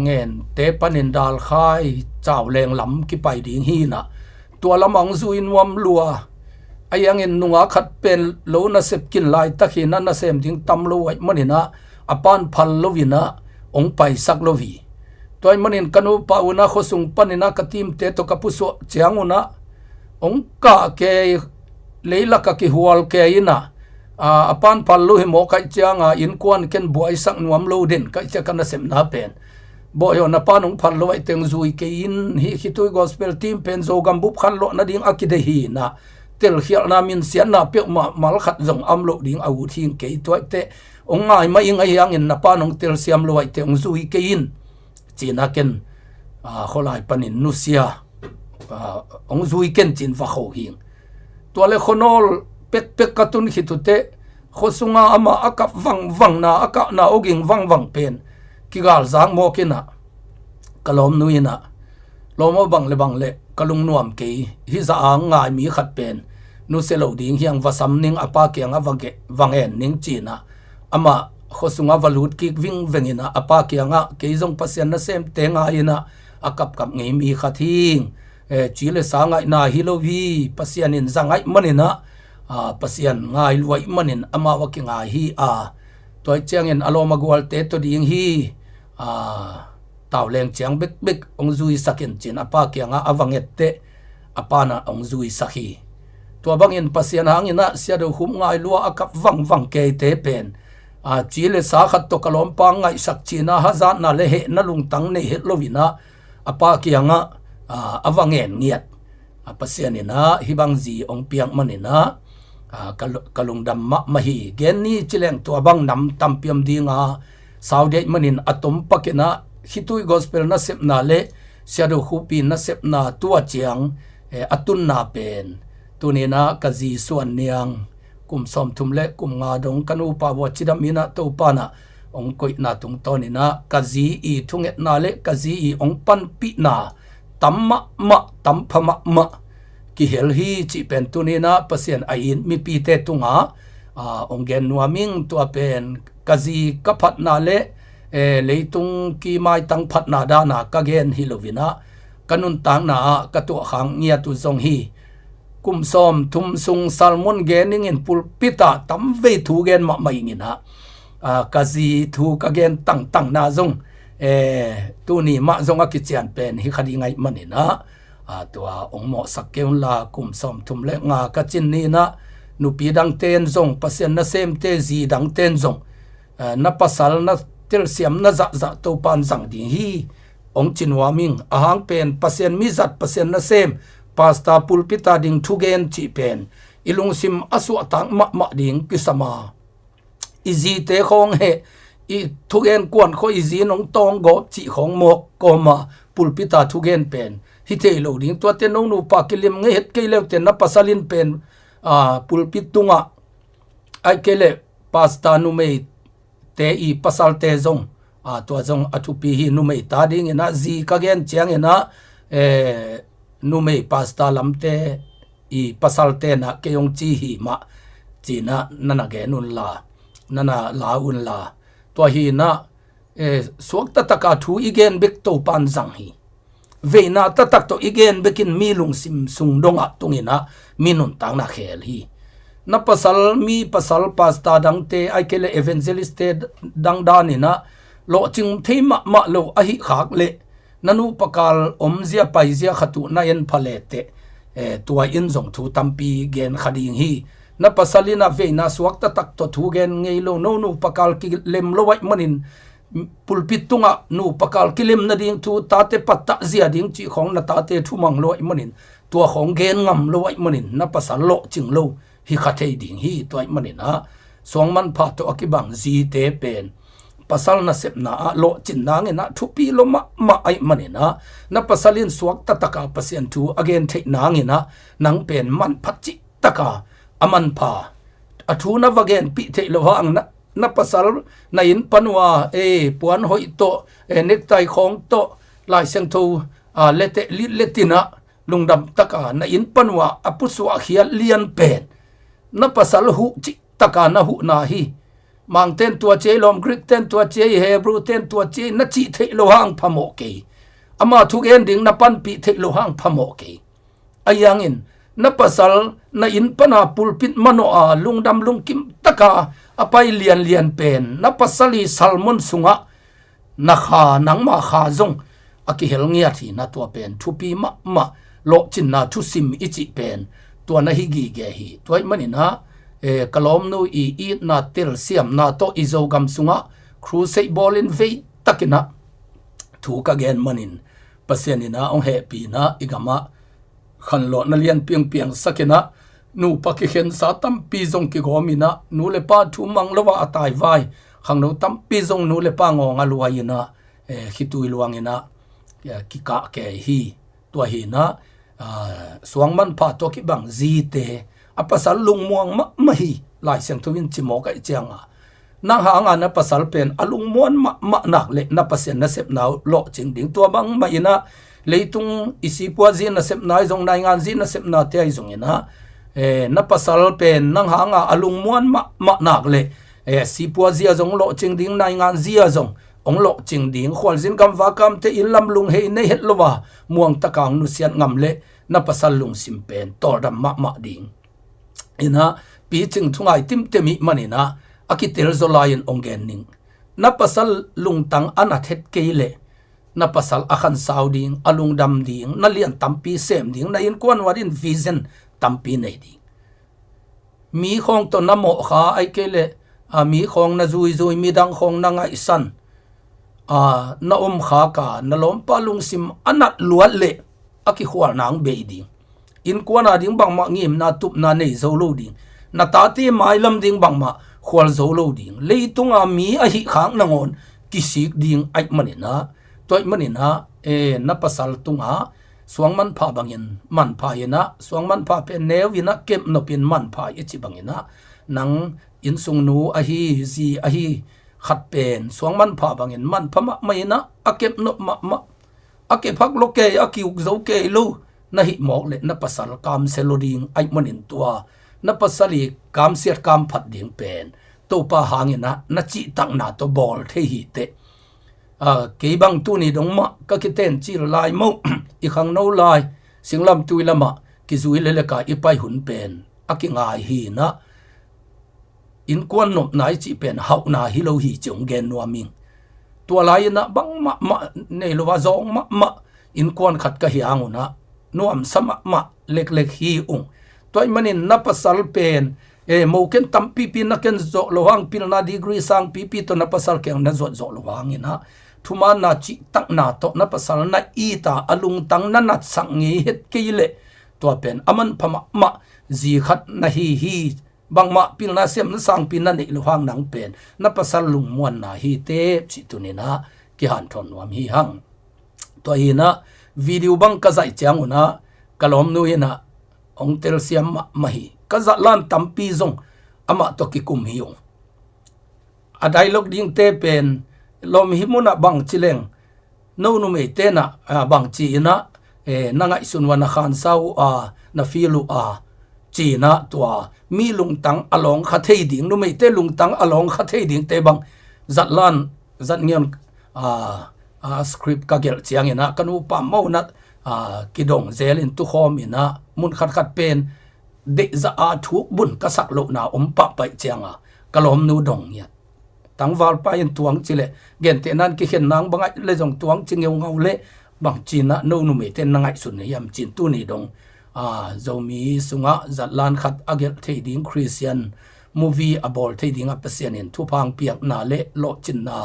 ngen te panin dal khai chaw leng lam ki pai ding hi na to lamang zuin wam lua ayang in nunga khat pen lo na sep kin lai takhina na sem ding tam lo wai manina apan phal lovina ong pai sak lovi toy manin kanu pa una khosung panina katim te to kapuso chianguna ong ka ke leila ka ki hual ke ina apan pallu hi mo kai chianga in kwan ken buai sak nuam lo den kai cha kana sem na pen bo yo na panung phallo ai teng zui ke in hi hitui gospel team pen zo gam bup khan lo na ding akide hi na tel hial na min sian na pe ma mal khat zong am lo ding au thing ke toy te ong ngai ma ing ai ang in na pa nong tel siam lo ai te ong zui ke in china ken kholai panin nusia ong zui ken chin va kho hing to le khonol pek pek katun hitute khosunga ama akap wang na aka na oging wang pen kigal zang mo kina kalom nuina lomo bang le kalung nuam ke hi za ngai mi khat pen nu se lo ding hiang vasam ning apa kyang awage wangen ning china ama khosunga valut ki wing vengina apa kyanga ke jong pasien na sem tenga ina akap kap ngei mi khathing chile sangai na hilovi pasien in zangai manina pasien ngai luai manin ama wakinga hi toy chang en aloma gwal te to ding hi tàu leng chiang bek ong zui sakin chin apa kyanga awanget te apana ong zui sahi to bangin pasian hangina siado hum ngai lua akap wang ke te pen chile sa khat to kalom pa ngai sak china hazan na le he na lung tang nei het lovina apa kyanga awangen ngiat pasian ina hibang zi ong piang manina kalung dam ma hi gen ni chileng to bang nam tampiam dinga saude manin atom pakena hitui gospel na sep na le shadow hupi na sep na tua chiang atun na pen tunina kazi suan niang kum som thumle kum nga dong kanu pa wa chidamina to pana ong koi na tung tonina kazi i thunget na le kazi i ong pan pi na tamma ma tamphama ma ki hel hi chi pen tunina pasien ain mi pi te tunga ong gen nuaming to pen kazi kaphat na le leitung ki mai tang phat na da na ka gen hilovina kanun tang na ka to khang nia tu zong hi kum som thum sung salmon gening in pulpita tam ve thu gen ma mai ngina kazi thu ka gen tang na zong tu ni ma zong a ki chian pen hi khadi ngai manina to ong mo sakkeun la kum som thum le nga ka chin ni na nu pi dang ten zong pasien na sem te zi dang ten zong na pasal na tel siam na za to pan zang ding hi ong chinwa ming ahang pen pasien mi zat pasien na sem pasta pulpita ding thugen chi pen ilung sim asu atang ma ding kisama izi te khong he i thugen kwan kho izi nong tong go chi khong mok koma pulpita thugen pen hi te lo ding to te nong nu pa kilim nge het ke le te na pasalin pen pulpit tunga ai kele pasta nu mei te i pasal te zong to zong atupi hi nu mei ta ding ina zi ka gen chiang ina nu mei pasta lamte i pasal te na ke yong chi hi ma china nana ge nun la nana la un la to hi na suak ta taka thu igen bek to pan zang hi veina ta tak to igen bekin milung sim sung donga tungina minun tang na khel hi na pasal mi pasal pasta dang te ai kele evangelist te dang danina lo ching theima ma lo a hi khak le nanu pakal omzia paizia khatu na en phale te tua in zong thu tampi gen khading hi na pasalina veina suak ta tak to thu gen ngei lo no nu pakal ki lem lo wai manin pulpit tunga nu pakal kilim na ding thu ta te patta zia ding chi khong na ta te thu mang lo manin tua khong gen ngam lo wai manin na pasal lo ching lo hi khathei ding hi toy manina songman pha to akibang zi te pen pasal na sep na lo chin na nge na thupi lo ma ai manina na pasalin suak ta taka pasien thu again thei na nge na nang pen man phachi taka aman pha athu na wagen pi thei lo hang na pasal na in panwa puan hoi to nektai khong to lai seng thu lete letina lungdam taka na in panwa apuswa khial lian pen na pasal hu chi taka na hu na hi mang ten tua che lom Greek ten tua che Hebrew ten tua che na chi thei lo hang phamo ke ama thu gen ding na pan pi thei lo hang phamo ke ayang in na pasal na in pana pulpit mano lungdam lungkim taka apai lian pen na pasali salmon sunga na kha nang ma kha zong aki hel ngia thi na tua pen thu pi ma lo chin na thu sim ichi pen tua na hi gi ge hi toy manina kalom nu i na tel siam na to izo gam sunga crusade bolin ve takina thu ka gen manin pasianina ong happy na igama khan lo na lian piang sakina nu pakikhen sa tam pi zong ki gomina nu le pa thu mang lawa atai vai khang no tam pi zong nu le pa ngong aluwa ina khitui luangina ki ka ke hi to hi na suangman pha to ki bang zi te apasal lung muang ma hi lai seng thuin chimo kai changa na ha nga na pasal pen alung muan ma nak le na pasen na sep naw lo ching ding to bang ma ina leitung isi pua zin na sep nai zong nai ngan zin na sep na te ai zong ina na pasal pen nang ha nga alung muan ma nak le si pua zia zong lo ching ding nai ngan zia zong ong lo ching ding khwal zin kam va kam te in lam lung he nei het lowa muang takang nu sian ngam le na pasal lung sim pen tor dam ma ding ina pi ching thungai tim temi manina akitel zolain ongen ning na pasal lung tang ana thet keile na pasal akhan sauding alung dam ding na lian tampi sem ding na in kwan warin vision tampi nei ding mi khong to na mo kha ai kele mi khong na zui mi dang khong na ngai san na kha ka na lom pa lung sim anat luat le aki khwal nang be ding in kwana ding bang ma ngim na tup na nei zo lo ding na ta ti mai lam ding bang ma khwal zo lo ding leitunga mi a hi khang na ngon kisik ding ai manina toy manina na pasal tunga suangman pha bangin man pha ina suangman pha pe newina kem no pin man pha ichi bangina nang in sung nu a hi zi a hi khat pen suangman pha bangin man pha ma maina akep no ma ake phak lo ke akiuk zo ke lo na hi mok le na pasal kam seloding ai manin tua na pasali kam siat kam phat ding pen to pa hangina na chi tang na to bol the hi te ke bang tu ni dong ma ka ki ten chi lai mo i khang no lai singlam tu lama ki zui le ka i pai hun pen aki ngai hi na in kwan nop nai chi pen hau na hi lo hi chung gen no ming tua lai na bang ma nei lo wa zong ma in kwan khat ka hiang na nuam sama ma lek hi ung toy manin na pasal pen mo ken tam pi na ken zo lo hang pil na degree sang pi to na pasal ken na zo lo hang ina thuma na chi tak na to na pasal na i ta alung tang na nat sang nge het keile to pen aman phama ma zi khat na hi bang ma pil na sem na sang pin na nei lo hang nang pen na pasal lung muan na hi te chi tunina ki han thon wam hi hang to ina video bang ka zai chang una kalom nu ina ong tel siam ma hi ka za lan tampi zong ama to ki kum hiung a dialogue ding te pen lom hi mona bang chileng no nu me te na bang chi na na ngai sunwana khan sau na filu chi na tua mi lung tang along kha thei ding nu me te lung tang along kha thei ding te bang zat lan zat ngiam script ka gel chiang ina kanu pa mo na kidong zel in tu khom ina mun khat pen de za thu bun ka sak lo na pa pai chianga kalom nu dong ya tang wal pa in tuang chile gen te nan ki khen nang bangai le jong tuang chingeu ngau le bang china no nu me ten nangai sun yam chin tu ni dong zomi sunga zatlan khat agel thei ding Christian movie abol thei ding a pasien in thu phang piak na le lo chin na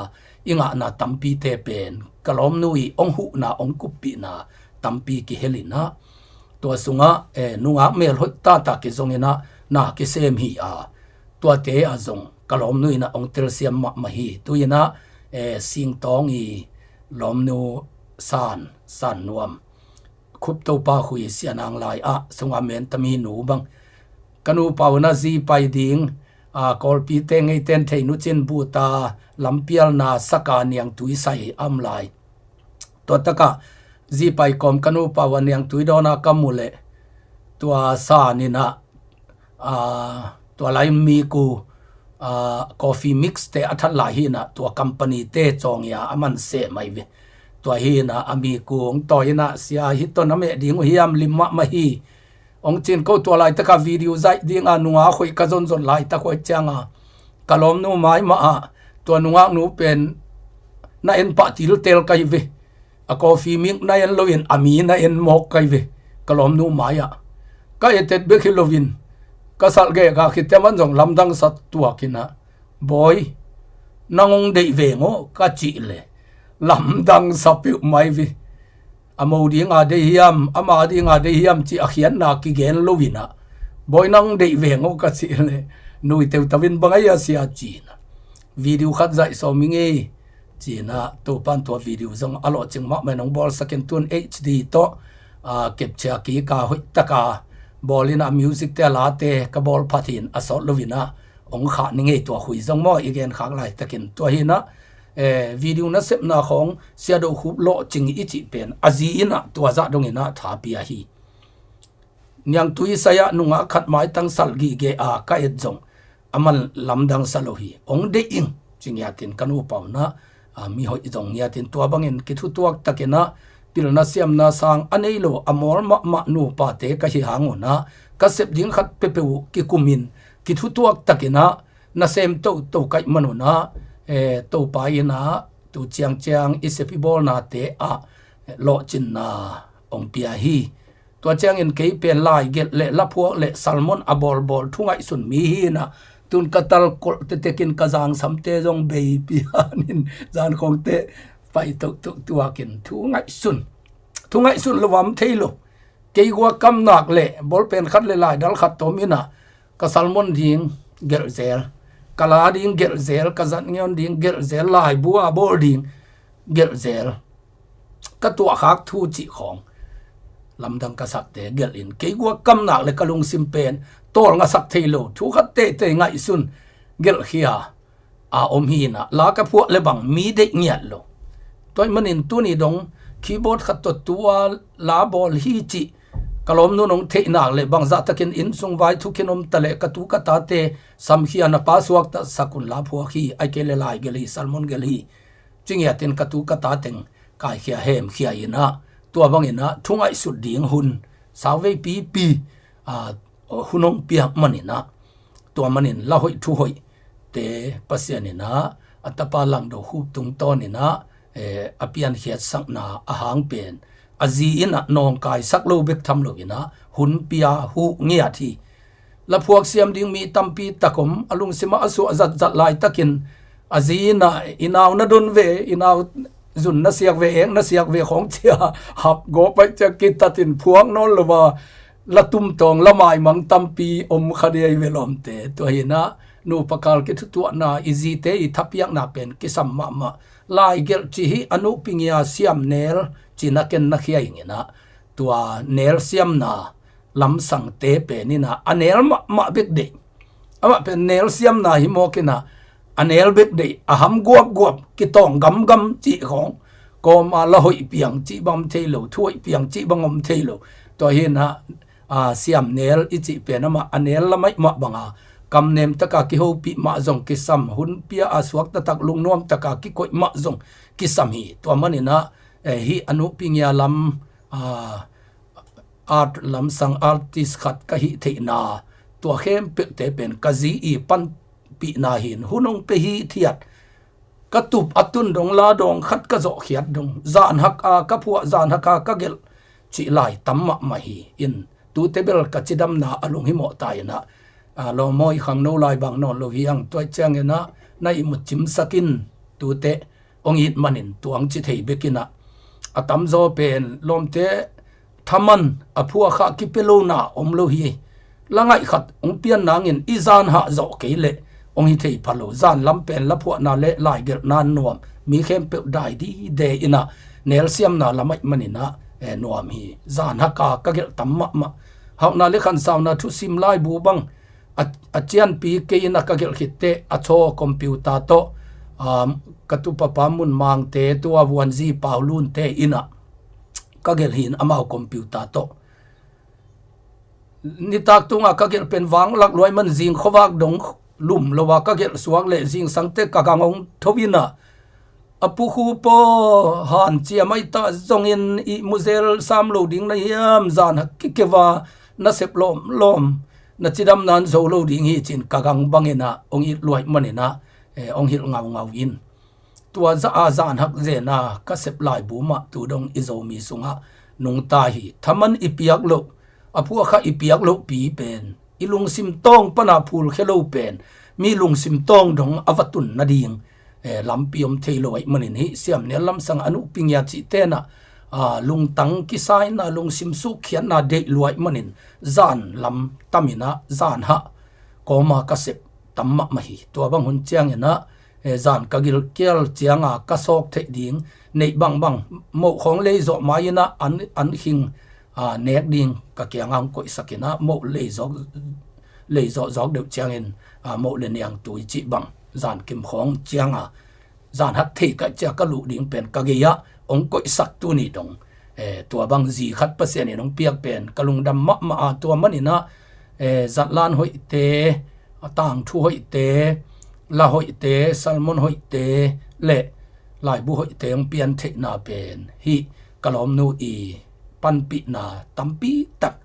inga na tampi te pen kalom nui ong hu na ong kupi na tampi ki helina to sunga nunga mel hoi ta ki zongina na ki sem hi to te a zong kalom nui na ong tel siam ma hi tu ina sing tong i lom nu san nuam khup to pa hui sianang lai sunga men tami nu bang kanu pauna zi pai ding kolpi te ngei ten thei nu chin bu ta lampial na saka niang tui sai am lai to taka zi pai kom kanu pawan niang tui dona kamule tua sa ni na tua lai mi ku coffee mix te athan lai hi na tua company te chong ya aman se mai ve tua hi na ami ku ong toina sia hi to na me ding hiam limma ma hi ong chin ko tua lai taka video zai ding anunga khoi ka zon lai ta khoi changa kalom nu mai ma tua nunga nu pen na en pa til tel kai ve a coffee mix na en loin ami na en mok kai ve kalom nu maya ka etet be khilovin kasal ge ga khiteman jong lamdang sat tua kina boy nangong dei ve ngo ka chi le lamdang sapiu mai vi amo ding a de hiam ama ding a de hiam chi akhian na ki gen lovina boy nang dei ve ngo ka chi le nui teu tawin bangai asia china video khat zai so mingi china to pan to video zong alo chingma menong ball second tune HD to capture ki ka hoi taka bolina music te la te ka ball phathin asol lovina ong kha ninge to hui zong mo again khak lai takin to hina video na sep na khong sia do khup lo ching ichi pen azi ina to za dong ina tha pia hi nyang tui saya nunga khat mai tang sal gi ge a ka et jong aman lamdang salohi ong de ing chingya tin kanu pau na mi hoi jong nya tin to bangin ki thu tuak takena pilna siam na sang aneilo amor ma nu pa te ka hi hangona ka sep ding khat pepeu ki kumin ki thu tuak takena na sem to kai manuna to pa ina tu chiang isepi bol na te a lo chin na ong pia hi to chiang in ke pen lai get le la phuak le salmon abol bol thungai sun mi hi na tun katal kol te tekin kazang samte jong baby anin zan khong te pai to tuakin thungai sun lawam thailo ke gwa kam nak le bol pen khat le lai dal khat to mina ka salmon ding gel zel kala ding gel zel kazan ngon ding gel zel lai bua bol ding gel zel ka tua khak thu chi khong lamdang ka sak te gel in ke gwa kam nak le kalung simpen tol nga sak thailo thu khat te ngai sun gel khia a om hi na la ka phu le bang mi de nyat lo toy manin tu ni dong keyboard khat to tua la bol hi chi kalom nu nong the nak le bang za takin in sung vai thu kinom tale ka tu ka ta te sam hi ana paswak ta sakun la phu hi ai ke le lai geli salmon geli chingya tin ka tu ka ta teng kai khia hem khia ina tua bang ina thungai su ding hun sawe pi hunong pia manina tua manin la hoi thu hoi te pasianina atapa lang do hu tung tonina apian hiat sak na ahang pen azi ina nong kai sak lo bek tham lo ina hun pia hu ngia thi la phuak siam ding mi tampi takom alung sima asu azat lai takin azi na inaw na don ve inaw zun na siak ve eng na siak ve khong chia hap go pa cha kitatin phuang non lo ba la tum tong la mai mang tampi om khadei velom te to hina nu pakal ki thu na easy te I thapiak na pen ki samma ma lai gel chi hi anu pingya siam nel china ken na khia ingina tua nel siam na lam sang te pe ni na anel ma bek de ama pen nel siam na hi mo kina anel bek de aham guap ki tong gam chi khong ko ma la hoi piang chi bam thailo thui piang chi bangom thailo to hina siam nel ichi penama anel lamai ma banga kam nem taka ki ho pi ma zong ki sam hun pia aswak ta tak lung nom taka ki koi ma zong ki sam hi to manina hi anu pingya lam art lam sang artist khat ka hi theina to khem pe te pen kazi I pan pi na hin hunong pe hi thiat katup atun dong la dong khat ka zo khiat dong zan hak ka phua zan haka ka gel chi lai tamma ma hi in tu tebel ka chidam na alung hi mo tai na lo moi khang no lai bang non lo hiang toy chang ena nai mu chim sakin tu te ong it manin tuang chi thei bekina atam zo pen lom te thaman aphua kha ki pelo na om lo hi langai khat ong pian nangin izan ha zo keile ong hi thei phalo zan lam pen la phua na le lai ger nan nuam mi khem pe dai di de ina nel siam na lamai manina nuam hi zan ha ka gel tamma ma hau na le khan saw na thu sim lai bu bang achian pi ke ina ka gel khitte acho computer to katu papa mun mang te to awan ji paulun te ina ka gel hin amao computer to ni tak tunga ka gel pen wang lak loi man jing khowak dong lum lowa ka gel suak le jing sangte ka gangong thowina apu khu po han chia mai ta zong in I muzel sam lo ding na yam zan ki kewa na sep lom na chidam nan zo lo ding hi chin kagang bangena ong I loi manena ong hil ngau in tua za azan hak zena ka sep lai bu ma tu dong izo mi sunga nung ta hi thaman ipiak lo apu kha ipiak lo pi pen ilung sim tong pana phul khelo pen mi lung sim tong dong avatun na ding lampiom thailo ai manin hi siam ne lam sang anu pingya chi te na lung tang ki sai na lung sim su khian na de luai manin zan lam tamina zan ha koma kasep tamma mahi to bang hun chiang ina zan kagil kel chianga kasok the ding nei bang mo khong le zo maina an hing nek ding ka kyang ko sakina mo le zo zok de chiang in mo le nyang tu chi bang zan kim khong chianga zan hat the ka cha ka lu ding pen ka ge ya ong ko sak tu ni dong tua bang zi khat pa se ni nong piak pen kalung dam ma tua manina zat lan hoi te tang thu hoi te la hoi te salmon hoi te le lai bu hoi te ong pian the na pen hi kalom nu i pan pi na tampi tak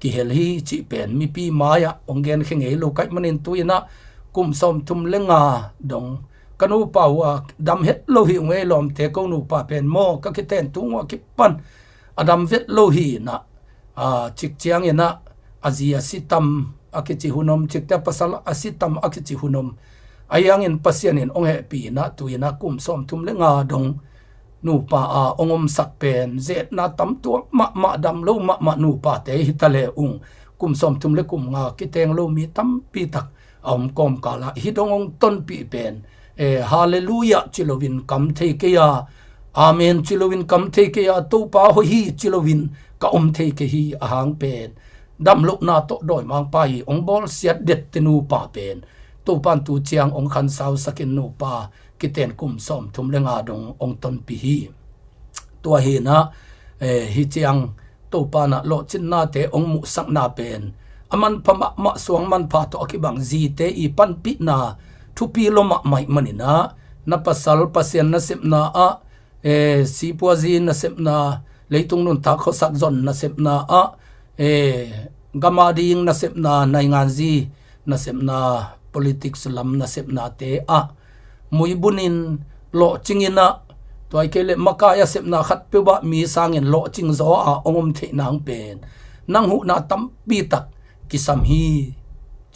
ki hel hi chi pen mi pi maya ong gen khenge lo kai manin tuina kum som thum lenga dong kanu pawa dam het lo hi nge lom te ko nu pa pen mo ka ki ten tu wa ki pan adam vet lo hi na chik chiang ina azia sitam akichi hunom chik ta pasal asitam akichi hunom ayang in pasien in ong he pi na tuina kum som thum lenga dong nu pa ongom sak pen zet na tam tu ma dam lo ma nu pa te hitale kum som thum le kum nga ki teng lo mi tam pi tak kom kala hi dong ton pi pen hallelujah chilovin kam the ke ya amen chilovin kam the ke ya to pa ho hi chilovin ka the ke hi ahang pen dam lo na to doi mang pa hi ong bol siat det tenu pa pen to pan tu chiang ong khan sau sakin nu pa kiten kum som thum lenga dong ong ton pi hi tua hi na hi chiang to pa na lo chin na te ong mu sak na pen aman phama ma suang man pha to akibang zi te i pan pi na thu pi lo ma mai manina na pasal pasien na sep na si pu zi na sep na leitung nun ta kho sak zon na sep na gama ding na sep na nai ngan zi na sep na politics lam na sep na te mui bunin lo chingina toy kele makaya sep na khat pe ba mi sangin lo ching zo ongom the nang pen nang hu na tam pi tak kisam hi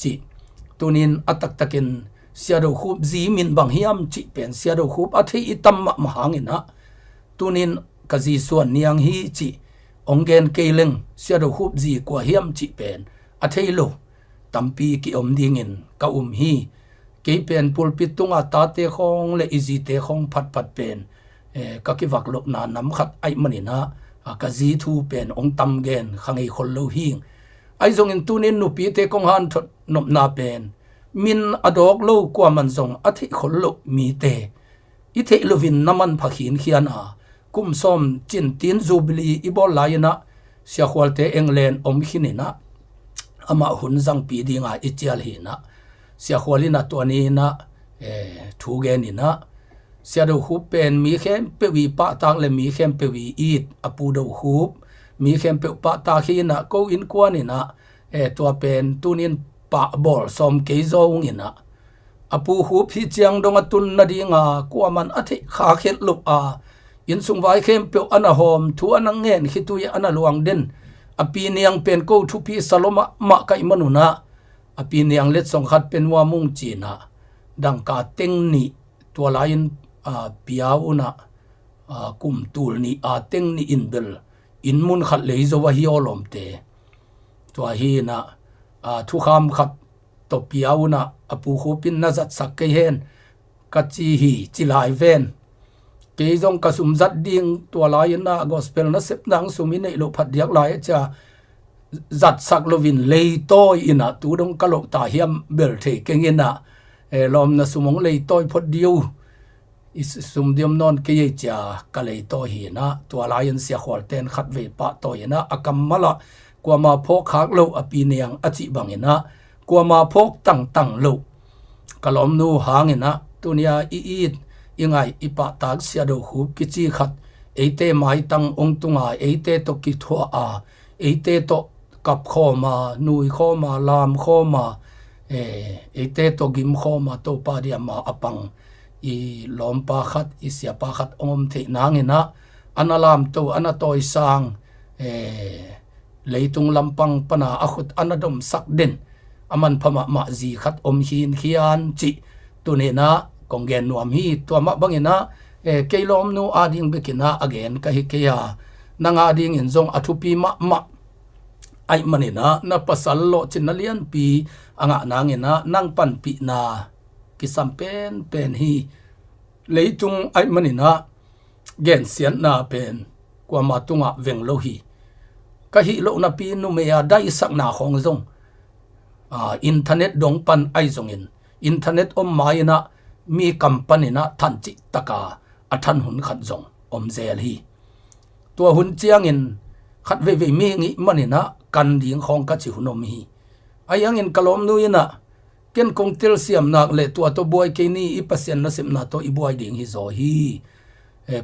chi tunin atak takin siado khub zi min bang hiam chi pen siado khub athi itam ma hangina tunin kazi suan niang hi chi ongen keleng siado khub zi kwa hiam chi pen athei lo tampi ki om dingin ka hi ke pen pulpit tunga ta te khong le izi te khong phat pen ka ki vak lok na nam khat ai manina ka zi thu pen ong tam gen khangai khol lo hing ai zong in tunin nu pi te kong han thot nop na pen min adok lo kwa man zong athi khol lo mi te i the lovin naman phakhin khian kum som chin tin zubli ibol laina sia khwalte englen om khinina ama hun zang pi dinga ichial hi na sia khwalina to ni na thu gen ina sia do hu pen mi khem pe wi pa tak le mi khem pe wi it apu do hu mi khem pe pa ta khi na ko in kwa ni na to pen tunin pa bol som ke zong ina apu hu phi chiang dong atun na dinga kwa man athi kha khet lup in sung vai khem pe ana hom thu anang ngen khitu ya ana luang den api niang pen ko thu pi saloma ma kai manuna api niang let song khat pen wa mung china dang ka teng ni to lain piauna kum tul ni teng ni inbel in mun khat lei zo wa hi olom te to hi na thu kham khat to piauna apu khu pin na zat sak ke hen ka chi hi chi lai ven ke jong ka sum zat ding to lai na gospel na sep dang sumi nei lo phat diak lai cha zat sak lovin lei toy ina tu dong ka lo ta hiam bel the kengena lom na sumong lei toy phot diu sum diom non ke ye cha ka lei to hi na to lion sia khol ten khat ve pa to ina akam mala kwa ma phok khak lo api niang achi bangena kwa ma phok tang lo kalom nu hangena tunia i ingai ipa tak sia do hu ki chi khat eite mai tang ong tunga eite to ki thua eite to kap khoma nui khoma lam khoma eite to gim khoma to pa dia ma apang i lom pa khat i sia pa khat om the nangena analam to ana toy sang leitung lampang pana akhut anadom sak den aman phama ma zi khat om hin khian chi tunena konggen nuam hi to ma bangena keilom nu ading bekina again ka hi ke ya nanga ding in zong athupi ma ai manina na pasal lo chinalian pi anga nangena nang pan pi na kisam pen hi leitung ai manina gen sian na pen kwa matunga veng lo hi ka hi lo na pi nu me ya dai sak na khong zong internet dong pan ai zong in internet om mai na mi company na than chi taka athan hun khat zong om zel hi tua hun chiang in khat ve mi ngi manina kan ding khong ka chi hunom hi ayang in kalom nu ina ken kong tel siam nak le tua to boy ke ni i pasien na sim na to i boy ding hi zo hi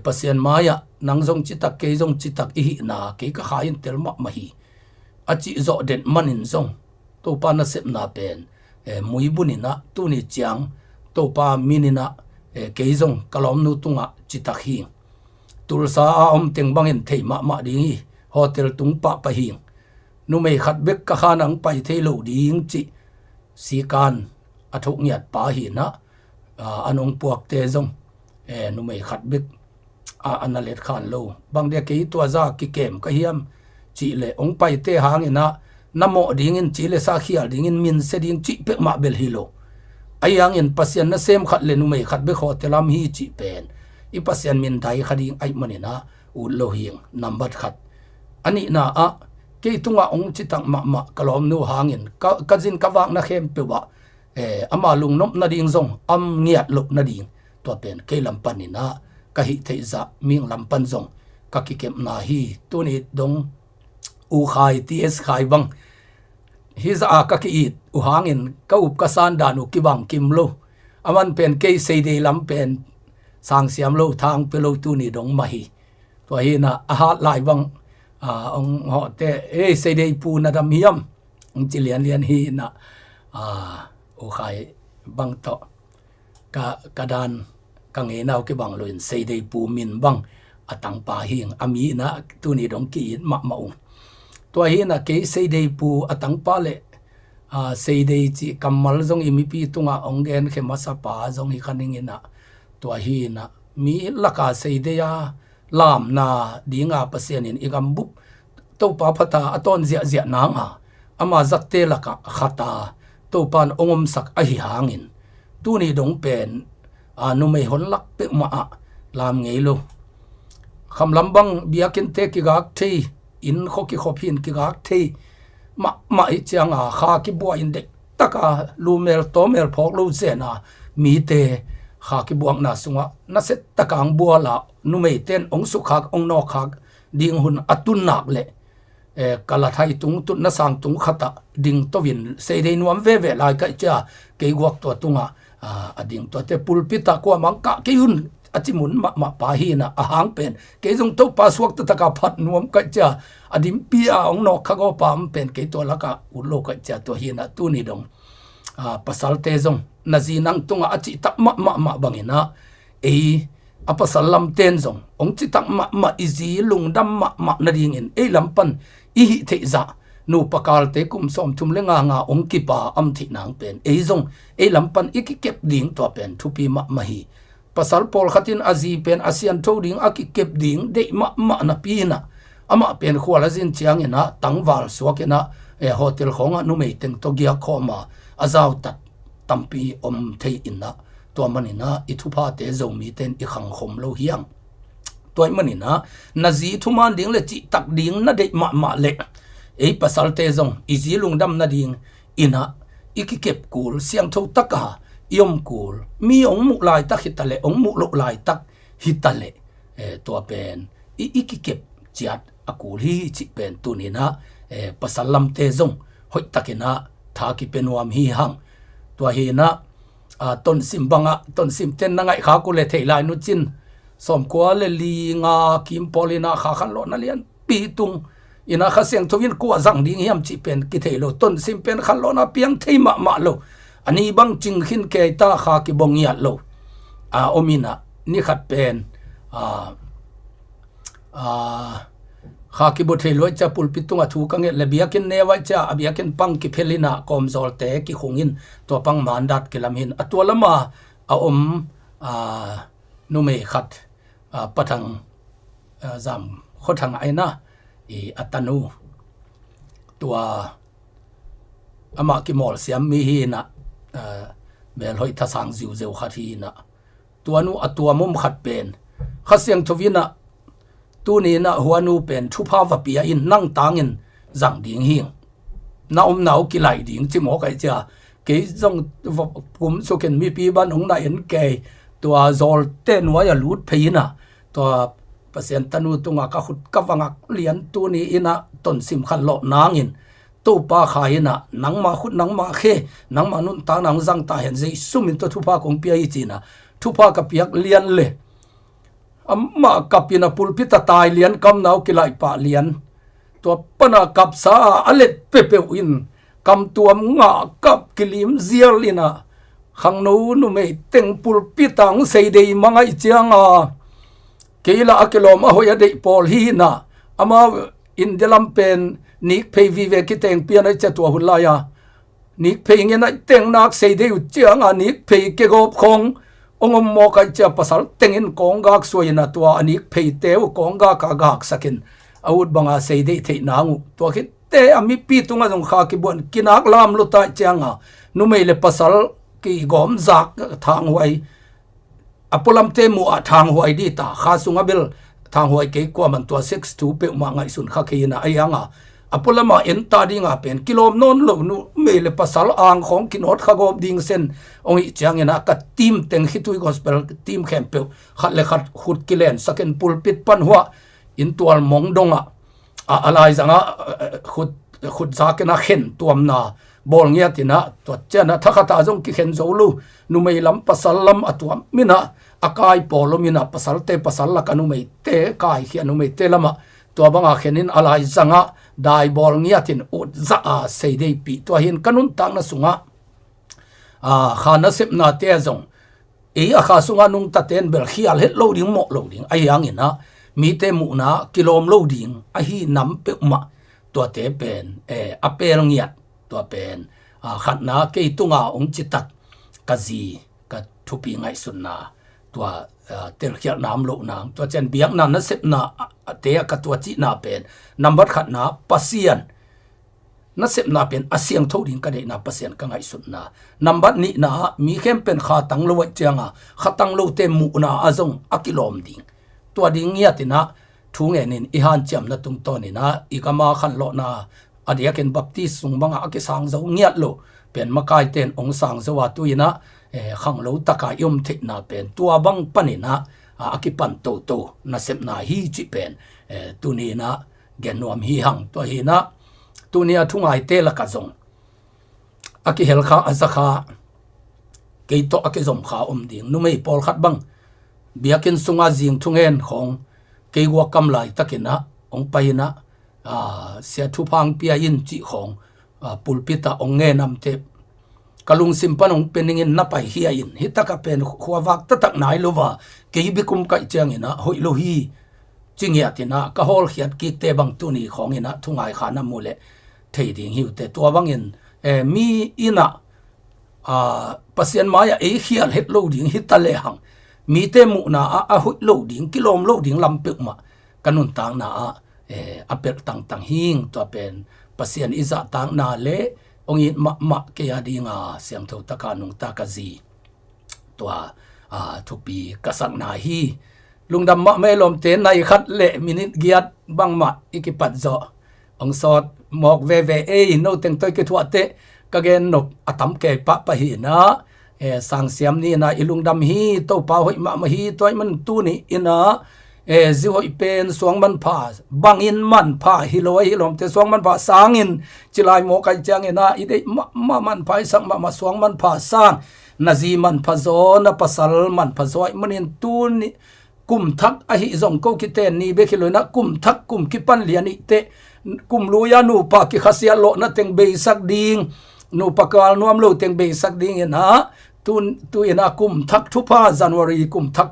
pasien maya nang zong chi tak ke zong chi tak i na ke ka khain tel ma hi achi zo den manin zong to pa na sep na pen mui bunina tu ni chiang to pa minina ke zong kalom nu tunga chi tak hi tulsa om teng bangin thei ma ding hi hotel tung pa hi nu mei khat bek ka khanang pai thei lo ding chi si kan athuk niat pa hi na anong puak te zong nu mei khat bek analet khan lo bang de ke to za ki kem ka hiam chi le ong pai te hang ina namo ding in chi le sa khial ding in min se ding chi pe ma bel hi lo ayang in pasien na sem khat le nu mei khat bek hotelam hi chi pen i pasien min dai khading ai manina u lo hiang number khat ani na ke tunga ong chitang ma kalom nu hangin ka jin ka wak na khem pe wa ama lung nom na ding zong am ngiat luk na ding to pen ke lam panina ka hi thei za ming lam pan zong ka ki kem na hi tu ni dong u khai ts khai bang hi za ka ki it u hangin ka up ka san da nu ki bang kim lo aman pen ke sei de lam pen sang siam lo thang pe lo tu ni dong ma hi to hi na a hat lai bang ông họ te xây đây pu na đam hiam ông chỉ liền hi na ô khai bang to ka dan ka nge nào cái bang loin xây đây pu min bang atang pa hiang ami na tu ni dong ki ma to hi na ke xây đây pu atang pa le xây đây chi kamal zong imi pi tunga ong gen khe masa pa zong hi khaning ina to hi na mi laka xây đây lam na dinga pasien in igam bup to pa phata aton zia na nga ama zakte laka khata to pan ongom sak a hi hangin tu ni dong pen nu mei hon lak pe ma lam ngei lo kham lambang biakin te ki gak thi in kho ki khopin ki gak thi ma i changa kha ki bo in de taka lumel tomel phok lo zena mi te kha ki buang na sunga na set takang bua la nu mei ten ong su khak ong no khak ding hun atun nak le kala thai tung tut na sang tung khata ding to win sei dei nuam ve lai ka cha ke guak to tunga ading to te pulpita ko mang ka ke hun achimun ma pa hi na ahang pen ke jong to paswak ta ka phat nuam ka cha adim pia ong no khago pam pen ke to la ka u lo ka cha to hi na tu ni dong pasal te jong na zi nang tunga achi tak ma bangina apasal lam ten zong ong chi tak ma izi lung dam ma na ding in lampan i hi the za nu pakal te kum som thum lenga nga ong ki pa am thi nang pen zong lampan i ki kep ding to pen thu pi ma hi pasal pol khatin azi pen asian tho ding a ki kep ding de ma na pi na ama pen khwala jin chiang ina tangwal suakena hotel khonga nu mei teng to gia khoma azaw tat tampi om thei inna to manina ithupa te zomi ten I khang khom lo hiang toy manina nazi thuman ding le chi tak ding na de ma le pasal te zong izi lungdam na ding ina ikikep kul siang tho taka yom kul mi ong mu lai tak hitale ong mu lo lai tak hitale to pen ikikep chiat akul hi chi pen tunina pasal lam te zong hoi takina tha ki penwam hi hang to hi na ton sim banga ton sim ten na ngai kha ko le theilai nu chin som kwa le li nga kim polina kha khan lo na lian pi tung ina kha siang thowin ko zang ding hiam chi pen ki theilo ton sim pen khan lo na piang thei ma lo ani bang ching khin ke ta kha ki bong ya lo omina ni khat pen kha ki bo thei loi cha pulpit tunga thu ka nge le biakin ne wa cha abiakin pang ki phelina kom zol te ki khungin to pang mandat ki lam hin atwalama nu me khat patang zam ข้อทางไอ้นะอัตนูตัวอามากิมอลเสียมมีฮีนะเบลหอยทัศน์จิวเจ้าขัดฮีนะตัวนู้ตัวมุมขัดเป็นข้าเสียงทวินะตัวนี้นะหัวนูเป็นทุพาวะเปียอินนั่งตางินจังดิ่งหิงน้าหนาวกิไหลดิ่งจิมอไก่เจ้าเกี่ยจงกุมสุขินมีปีบ้านของนายเห็นเกยตัวโจลเต้นไว้ลุดพีนะตัวเปอร์เซ็นต์ตันูตุงกะขุดกะวังเลียนตัวนี้อินะต้นสิมขันโลนางอินตัวป้าขายนะนังมาขุดนังมาเขนังมานุนตานังจังตาเห็นใจสุมินตัวทุพาของเปียจีนะทุพากับเปียกเลียนเลยมากับยินะปุลพิตตายเลียนกำนาวกิไลป่าเลียนตัวปนากับสาอเล็ดเปเปวินกำตัวงากับกิลิมเซียลินะขังนู้นุไม่เต็งปุลพิตังเสดีมังไอเจียงกีฬาอักลอมอหอยเดปอลฮีนะอามาอินเดลัมเป็นนิกเพย์วีเวกิเตงเปียนไอเจตัวหุ่นลายนิกเพย์เงี้ยนะเต็งนักเสดีอยู่เจียงนิกเพย์เกกบคงองค์มอกันจะภาษาเต็งอินกองกากสวยนะตัวนิกเพย์เตวกองกากากสักินอาวุธบังอาเสดีเทนางตัวคิดเตอมิปีตุงะจงขากิบวนกินักลามลุตาเจียงนุไม่เลภาษากีกอมจักทางหวยอพลัมเตมูทางหวยดีตาข้าสุงเบลทางหวยเกี่ยวกับมันตัว6-2เปียมาไงสุนข้าเขียนไอ้ยังอพลัมเอ็นตาดิงเป็นกิโลมนนลนุไม่เลภาษาอ่างของกินอดข้ากบดิงเซนองค์จังเงินกัดทีมเต็งฮิตุยกอสเปลทีมแคมเปลขัดเลขัดขุดกิเลนสักเนปุลปิดปันหัวอินตัวมองดงอะไรจังขุดจากนะเข็นตัวมนาบอลเงียตินะตัวเจนะถ้าข้าตาจงกิเข็นโจลูนุไม่ลำภาษาลำตัวมินะอากายปอลมินะภาษาเตภาษาละกันนุไม่เตกายเขียนนุไม่เตละมะตัวบางอาเข็นินอะไรจังได้บอลเงียตินอุดจะเสยได้ปีตัวเห็นกันุนตังนะสุงข้านะเสพนาเตจงอาข้าสุงนุงตัดเต็นเบลขีอัลเฮดโลดิ้งหมอกโลดิ้งไอ้ยังเห็นนะมีเตมุนะกิโลมโลดิ้งไอ้ฮีน้ำเปมาตัวเตเป็นอเปลเงียดตัวเป็นขัดนะเกยตุงองจิตักกะจีกะทุปีไงสุนนาตัวเตลเขียน้ำโลน้ำตัวเจนเบียงนั้นนะเสพนาเตะกับตัวจีนาเป็นนับบัดขัดนะปัสเซียนนั่นเสพนาเป็นอาเซียงทุดิงกันได้นาปัสเซียนกังไงสุนนานับบัดนี้นะมีเข้มเป็นขาตังโลวัจจังขาตังโลเตมุนาอาจงอักิโลมดิ่งตัวดิ่งเงียตินะทุ่งเงินอิฮันเจียมนะตุงตัวนี่นะอีกมาขันโลนาอดียกันบัพติสุงบังอากิสังเจ้าเงียโลเป็นมากายเต็นองสังเจ้าตุยนะขังโลตะกายมทินาเป็นตัวบังปนินะอากิปันโตโตนะเสพนาฮีจิเป็นตัวนี้นะเกนวมฮีหังตัวฮีนะตัวนี้ทุ่งไอเตละกะจงอากิเฮลคาอัซคาเกยโตอากิจมขาดิ่งนุ่มไอปอลขัดบังเบียกินสุงอาจิงทุ่งเงินของเกยวัวกำไลตะกินะองไปนะเสียทุพังเปียยินจีของปุลปิตาองเงนำเทปกลุงสิมปันองเป็นเงินนับไปเฮียอินฮิตากะเป็นขวาวักตะตักนายโลวาเกยบิคุมกัยเจียงอินะหอยโลฮีจิงเหียตินะกะฮอลเขียนกิเตบังตุนีของอินะทุ่งไอขานามูเลเทดิงหิวเตตัวบังอินมีอินะปัสเซียนมายาเฮียเฮ็ดโลดิงฮิตะเลหังมีเตมุนาหอยโลดิงกิโลมโลดิงลำเปกมากันุนต่างนาอเปกต่างหิงตัวเป็นปัสเซียนอิจะต่างนาเลองอินมะเกียดีงาเสียงเท่าตะการนุงตากะจีตัวทุปีกษักนาฮีลุงดำมะไม่ลมเตนในคัดเละมินิเกียดบังมะอิกิปัดจ่อองสอดหมอกเวโนเต็งตัวกิทัวเตกะเกนนบอตัมเกปะปะหีนะสังเสียมนี่นะอิลุงดำฮีโตเปาหอยมะมะฮีตัวมันตูนี่อินะจิหอยเป็นสวงมันผาบังอินมันผาฮิโลฮิลมเตสวงมันผาสางอินจิลายโมกัยจังอินะอิเดมามันผาสังมาสวงมันผาสางนาจีมันผาโซนะปัสลมันผาโซมันอินตูนี่กุมทักอหิจงโกกิเตนี่เบคิโลนะกุมทักกุมกิปันเลียนิเตกุมลุยานูปากิขเสียโลนะเต็งเบสักดิงนูปากาลนวมโลเต็งเบสักดิงอินะตุอินะกุมทักทุพาจันวารีกุมทัก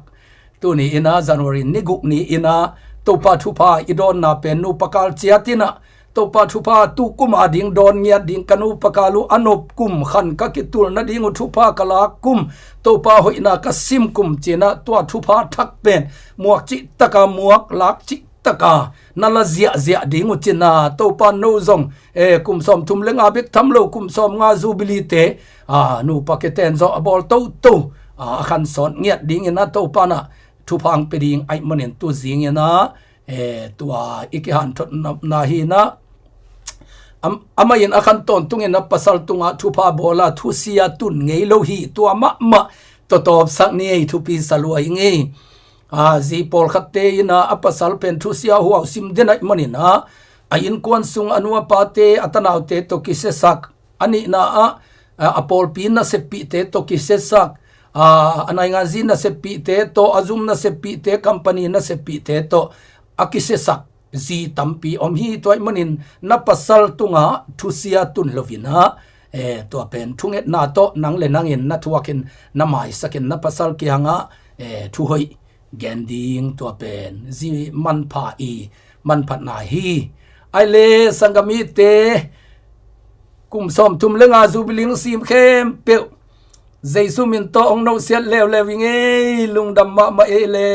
ตัวนี้อินาจันวารีนิกุนี้อินาตัวปาทุพาอิดอนนาเป็นนูปกาลเจียตินะตัวปาทุพาตุกุมอดิ่งดอนเงียดิ่งกันูปกาลูอนบกุมขันกักิตุลนาดิ่งทุพากลากุมตัวปาหอยนากสิมกุมจีนะตัวทุพาทักเป็นหมวกจิตตะกาหมวกลักจิ taka nala zia ding uchina to pa no zong kum som thum lenga bek tham lo kum som nga jubilite nu paketen zo abol to khan son ngiat ding ina to pa na thu phang pe ding ai manen tu zing ina tua ikihan thot na hi na amayin akhan ton tungena pasal tunga thupa bola thusia tun ngei lo hi tua ma to top sak ni thu pi salwa nge zi pol khatte ina apasal pen thusia huwa sim denai manina ayin kon sung anua pate atanaw te to kisesak ani na apol pin na sepi te to kisesak anay nga zin na sepi te to azum na sepi te company na sepi te to akisesak zi tampi om hi toy manin na pasal tunga thusia tun lovina to pen thunget na to nang le nangin na thuakin na mai sakin na pasal kianga thu hoi gending to pen zi man pha man phat na hi ai le sangami te kum som tum lenga jubiling sim khem pe jaisu min to ong no siat lew lewinge lungdam ma ele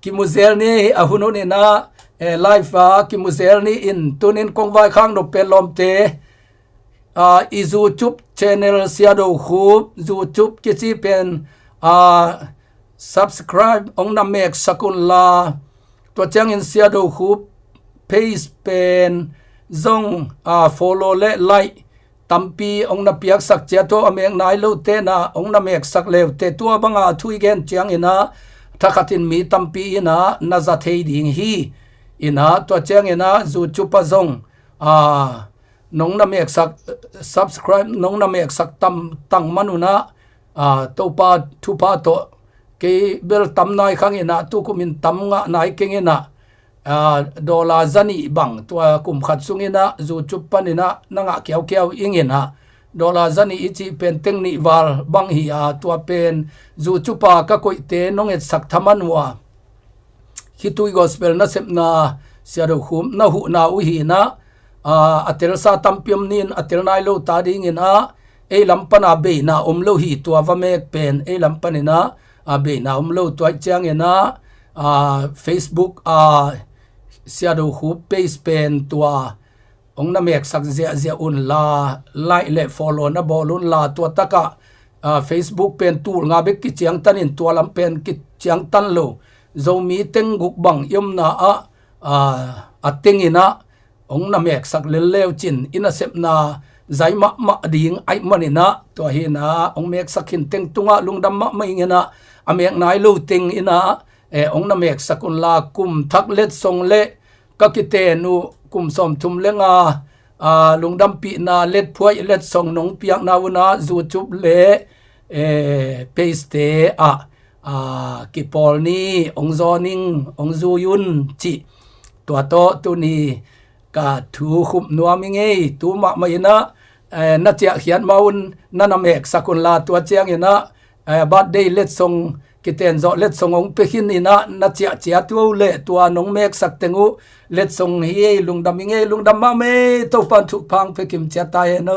kimuzel ni ahuno ni na live kimuzel ni in tunin kongwai khang no pelom te YouTube channel siado khub YouTube kichi pen subscribe ong na mek sakun la to chang in siado khub page pen zong follow le like tampi ong na piak sak che to ameng nai lo te na ong na mek sak lew te tua banga thui gen chang ina thakhatin mi tampi ina na za thei ding hi ina to chang ina zu chupa zong nong na mek sak subscribe nong na mek sak tang manuna to pa thu pa to ke bel tam nai khang ina tu kumin tam nga nai keng ina dola zani bang tua kum khat sungina zu chupanina nanga kyau ingina dola zani ichi pen teng ni wal bang hi tua pen zu chupa ka koi te nong et sak thamanwa hitui gospel na sepna siaro khum na hu na u hi na atel sa tampiam nin atel nai lo ta ding ina e lampana be na omlo hi tua wa mek pen e lampanina be na omlo tua chang ina Facebook siado hu page pen tua ong na mek sak zia un la like le follow na bolun la tua taka Facebook pen tool nga bek ki chiang tanin tua lam pen ki chiang tan lo zomi teng guk bang yum na ating ina ong na mek sak le lew chin ina sep na zai ma ding ai manina to hi na ong mek sakin teng tunga lungdam ma ingena amek nai lo ting ina ong na mek sakun la kum thak let song le kakite nu kum som thum lenga lungdam pi na let phoi let song nong piak na una zu chup le paste ki pol ni ong zoning ong zu yun chi to tu ni ka thu khum nuami nge tu ma ina na chia khian maun na namek sakun la tu chiang ina birthday let song kiten zo let song ong pehin ina na chia tu le tua nong mek sak tengu let song hi lungdam nge lungdam ma me to pan thu phang pe kim chia ta no